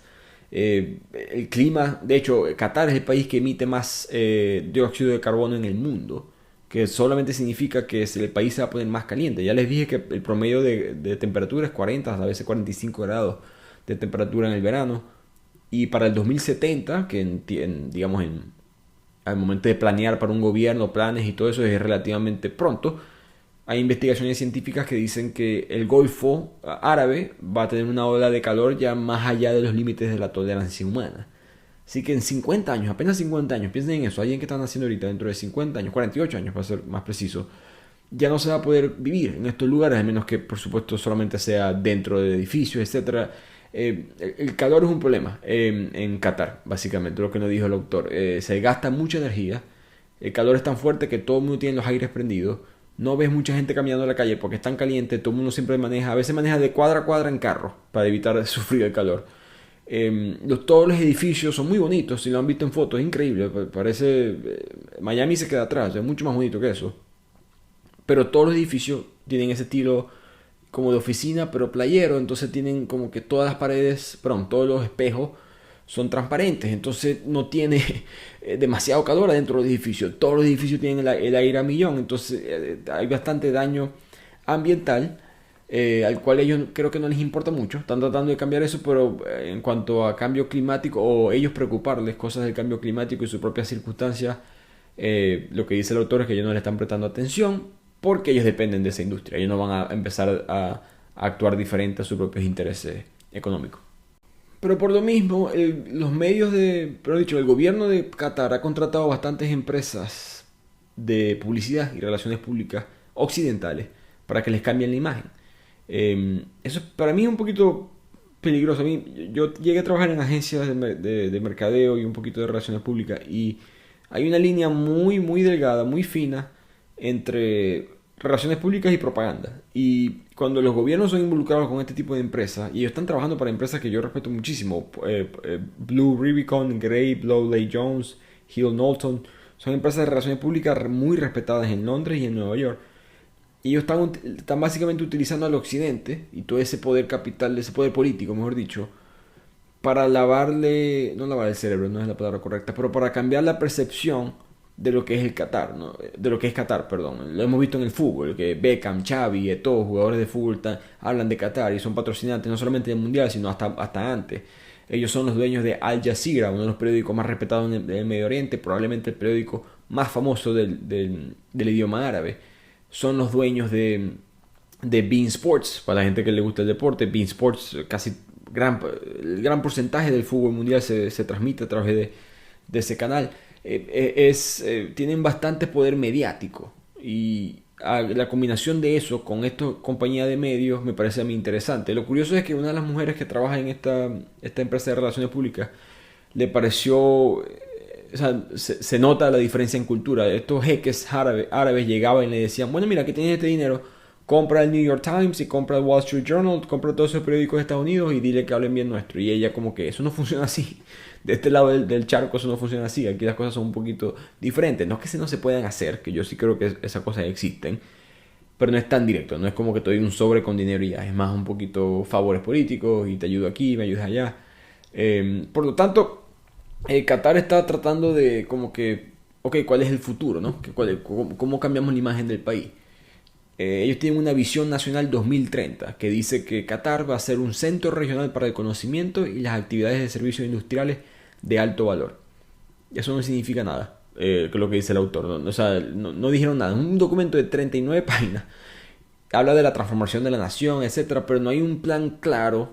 El clima, de hecho, Qatar es el país que emite más dióxido de carbono en el mundo, que solamente significa que el país se va a poner más caliente. Ya les dije que el promedio de temperatura es 40, a veces 45 grados de temperatura en el verano. Y para el 2070, que digamos al momento de planear para un gobierno, planes y todo eso es relativamente pronto, hay investigaciones científicas que dicen que el Golfo árabe va a tener una ola de calor ya más allá de los límites de la tolerancia humana. Así que en 50 años, apenas 50 años, piensen en eso, alguien que están haciendo ahorita dentro de 50 años, 48 años para ser más preciso, ya no se va a poder vivir en estos lugares, a menos que por supuesto solamente sea dentro de edificios, etc. El calor es un problema en Qatar, básicamente, lo que nos dijo el autor. Se gasta mucha energía, el calor es tan fuerte que todo el mundo tiene los aires prendidos, no ves mucha gente caminando en la calle porque es tan caliente, todo el mundo siempre a veces maneja de cuadra a cuadra en carro para evitar sufrir el calor. Todos los edificios son muy bonitos, si lo han visto en fotos, es increíble, parece Miami se queda atrás, es mucho más bonito que eso, pero todos los edificios tienen ese estilo como de oficina pero playero, entonces tienen como que todas las paredes, todos los espejos son transparentes, entonces no tiene demasiado calor adentro del edificio, todos los edificios tienen el aire a millón, entonces hay bastante daño ambiental. al cual ellos creo que no les importa mucho. Están tratando de cambiar eso, pero en cuanto a cambio climático, o ellos preocuparles cosas del cambio climático y sus propias circunstancias, lo que dice el autor es que ellos no le están prestando atención porque ellos dependen de esa industria. Ellos no van a empezar a actuar diferente a sus propios intereses económicos. Pero por lo mismo, el gobierno de Qatar ha contratado bastantes empresas de publicidad y relaciones públicas occidentales para que les cambien la imagen. Eso para mí es un poquito peligroso. Yo llegué a trabajar en agencias de mercadeo y un poquito de relaciones públicas, y hay una línea muy, muy delgada, muy fina entre relaciones públicas y propaganda. Y cuando los gobiernos son involucrados con este tipo de empresas, y ellos están trabajando para empresas que yo respeto muchísimo, Blue Rubicon, Gray, Blowley Jones, Hill Knowlton, son empresas de relaciones públicas muy respetadas en Londres y en Nueva York. Y ellos están básicamente utilizando al occidente y todo ese poder capital, ese poder político, mejor dicho, para no lavar el cerebro, no es la palabra correcta, pero para cambiar la percepción de lo que es el Qatar, ¿no? De lo que es Qatar, perdón. Lo hemos visto en el fútbol, que Beckham, Xavi, Eto'o, jugadores de fútbol hablan de Qatar y son patrocinantes no solamente del mundial, sino hasta antes. Ellos son los dueños de Al Jazeera, uno de los periódicos más respetados en el Medio Oriente, probablemente el periódico más famoso del idioma árabe. Son los dueños de beIN Sports, para la gente que le gusta el deporte. beIN Sports, el gran porcentaje del fútbol mundial se transmite a través de ese canal. Tienen bastante poder mediático, y la combinación de eso con esta compañía de medios me parece a mí interesante. Lo curioso es que una de las mujeres que trabaja en esta empresa de relaciones públicas le pareció, o sea, se nota la diferencia en cultura. Estos jeques árabes llegaban y le decían, bueno, mira, que tienes este dinero, compra el New York Times y compra el Wall Street Journal, compra todos esos periódicos de Estados Unidos y dile que hablen bien nuestro. Y ella como que eso no funciona así. De este lado del charco eso no funciona así. Aquí las cosas son un poquito diferentes. No es que no se puedan hacer, que yo sí creo que esas cosas existen, pero no es tan directo. No es como que te doy un sobre con dinero y ya. Es más un poquito favores políticos y te ayudo aquí, me ayudas allá. Por lo tanto, Qatar está tratando de como que, ok, ¿cuál es el futuro, no? ¿Cómo cambiamos la imagen del país? Ellos tienen una visión nacional 2030 que dice que Qatar va a ser un centro regional para el conocimiento y las actividades de servicios industriales de alto valor. Eso no significa nada, que es lo que dice el autor. No dijeron nada. Es un documento de 39 páginas. Habla de la transformación de la nación, etcétera, pero no hay un plan claro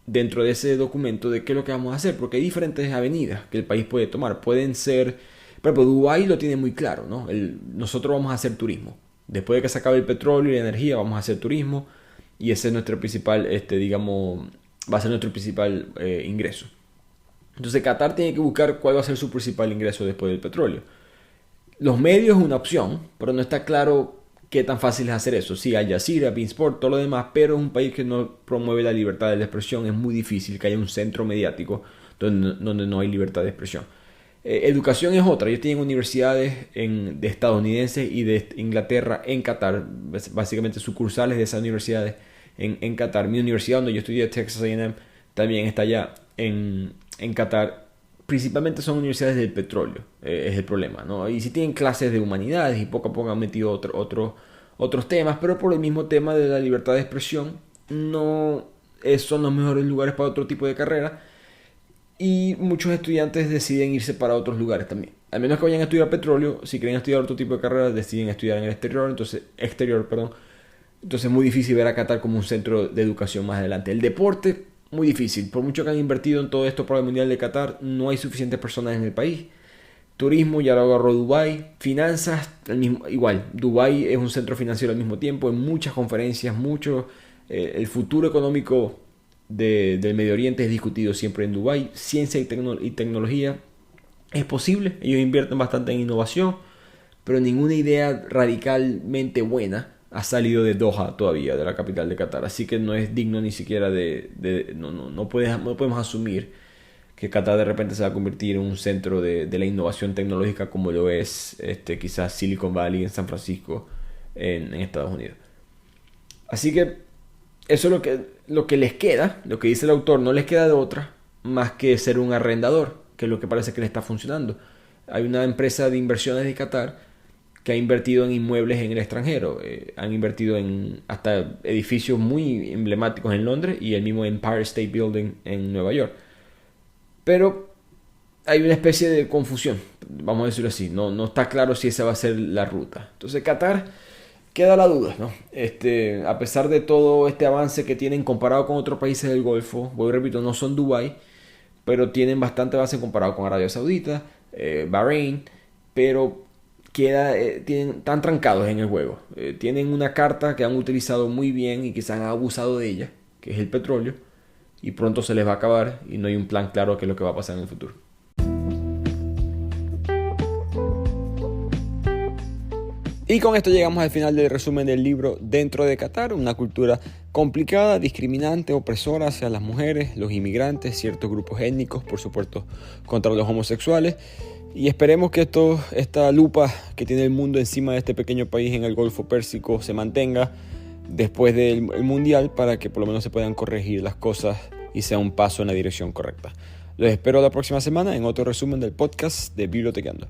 dentro de ese documento de qué es lo que vamos a hacer, porque hay diferentes avenidas que el país puede tomar. Pueden ser, por ejemplo, Dubái lo tiene muy claro, ¿no? Nosotros vamos a hacer turismo. Después de que se acabe el petróleo y la energía, vamos a hacer turismo, y ese es nuestro principal, va a ser nuestro principal ingreso. Entonces Qatar tiene que buscar cuál va a ser su principal ingreso después del petróleo. Los medios es una opción, pero no está claro qué tan fácil es hacer eso. Sí, Al Jazeera, beIN Sport, todo lo demás, pero es un país que no promueve la libertad de la expresión. Es muy difícil que haya un centro mediático donde no hay libertad de expresión. Educación es otra. Ellos tienen universidades de estadounidenses y de Inglaterra en Qatar, básicamente sucursales de esas universidades en Qatar. Mi universidad donde yo estudié, Texas A&M, también está allá en Qatar. Principalmente son universidades del petróleo, es el problema, ¿no? Y sí tienen clases de humanidades y poco a poco han metido otros temas, pero por el mismo tema de la libertad de expresión no son los mejores lugares para otro tipo de carrera. Y muchos estudiantes deciden irse para otros lugares también. Al menos que vayan a estudiar petróleo, si quieren estudiar otro tipo de carreras, deciden estudiar en el exterior. Entonces es muy difícil ver a Qatar como un centro de educación más adelante. El deporte, muy difícil. Por mucho que han invertido en todo esto para el Mundial de Qatar, no hay suficientes personas en el país. Turismo, ya lo agarró Dubái. Finanzas, igual. Dubái es un centro financiero al mismo tiempo. En muchas conferencias, el futuro económico del Medio Oriente es discutido siempre en Dubái. Ciencia y tecnología es posible. Ellos invierten bastante en innovación, pero ninguna idea radicalmente buena ha salido de Doha todavía, de la capital de Qatar. Así que no es digno ni siquiera no podemos asumir que Qatar de repente se va a convertir en un centro de la innovación tecnológica como lo es quizás Silicon Valley en San Francisco en Estados Unidos. Así que eso es lo que les queda, lo que dice el autor, no les queda de otra más que ser un arrendador, que es lo que parece que le está funcionando. Hay una empresa de inversiones de Qatar que ha invertido en inmuebles en el extranjero. Han invertido en hasta edificios muy emblemáticos en Londres y el mismo Empire State Building en Nueva York. Pero hay una especie de confusión, vamos a decirlo así. No está claro si esa va a ser la ruta. Entonces Qatar queda la duda, ¿no? A pesar de todo este avance que tienen comparado con otros países del Golfo, voy repito, no son Dubái, pero tienen bastante avance comparado con Arabia Saudita, Bahrein, pero están trancados en el juego. Tienen una carta que han utilizado muy bien y que se han abusado de ella, que es el petróleo, y pronto se les va a acabar y no hay un plan claro de qué es lo que va a pasar en el futuro. Y con esto llegamos al final del resumen del libro Dentro de Qatar, una cultura complicada, discriminante, opresora hacia las mujeres, los inmigrantes, ciertos grupos étnicos, por supuesto, contra los homosexuales. Y esperemos que esta lupa que tiene el mundo encima de este pequeño país en el Golfo Pérsico se mantenga después del Mundial, para que por lo menos se puedan corregir las cosas y sea un paso en la dirección correcta. Los espero la próxima semana en otro resumen del podcast de Bibliotequeando.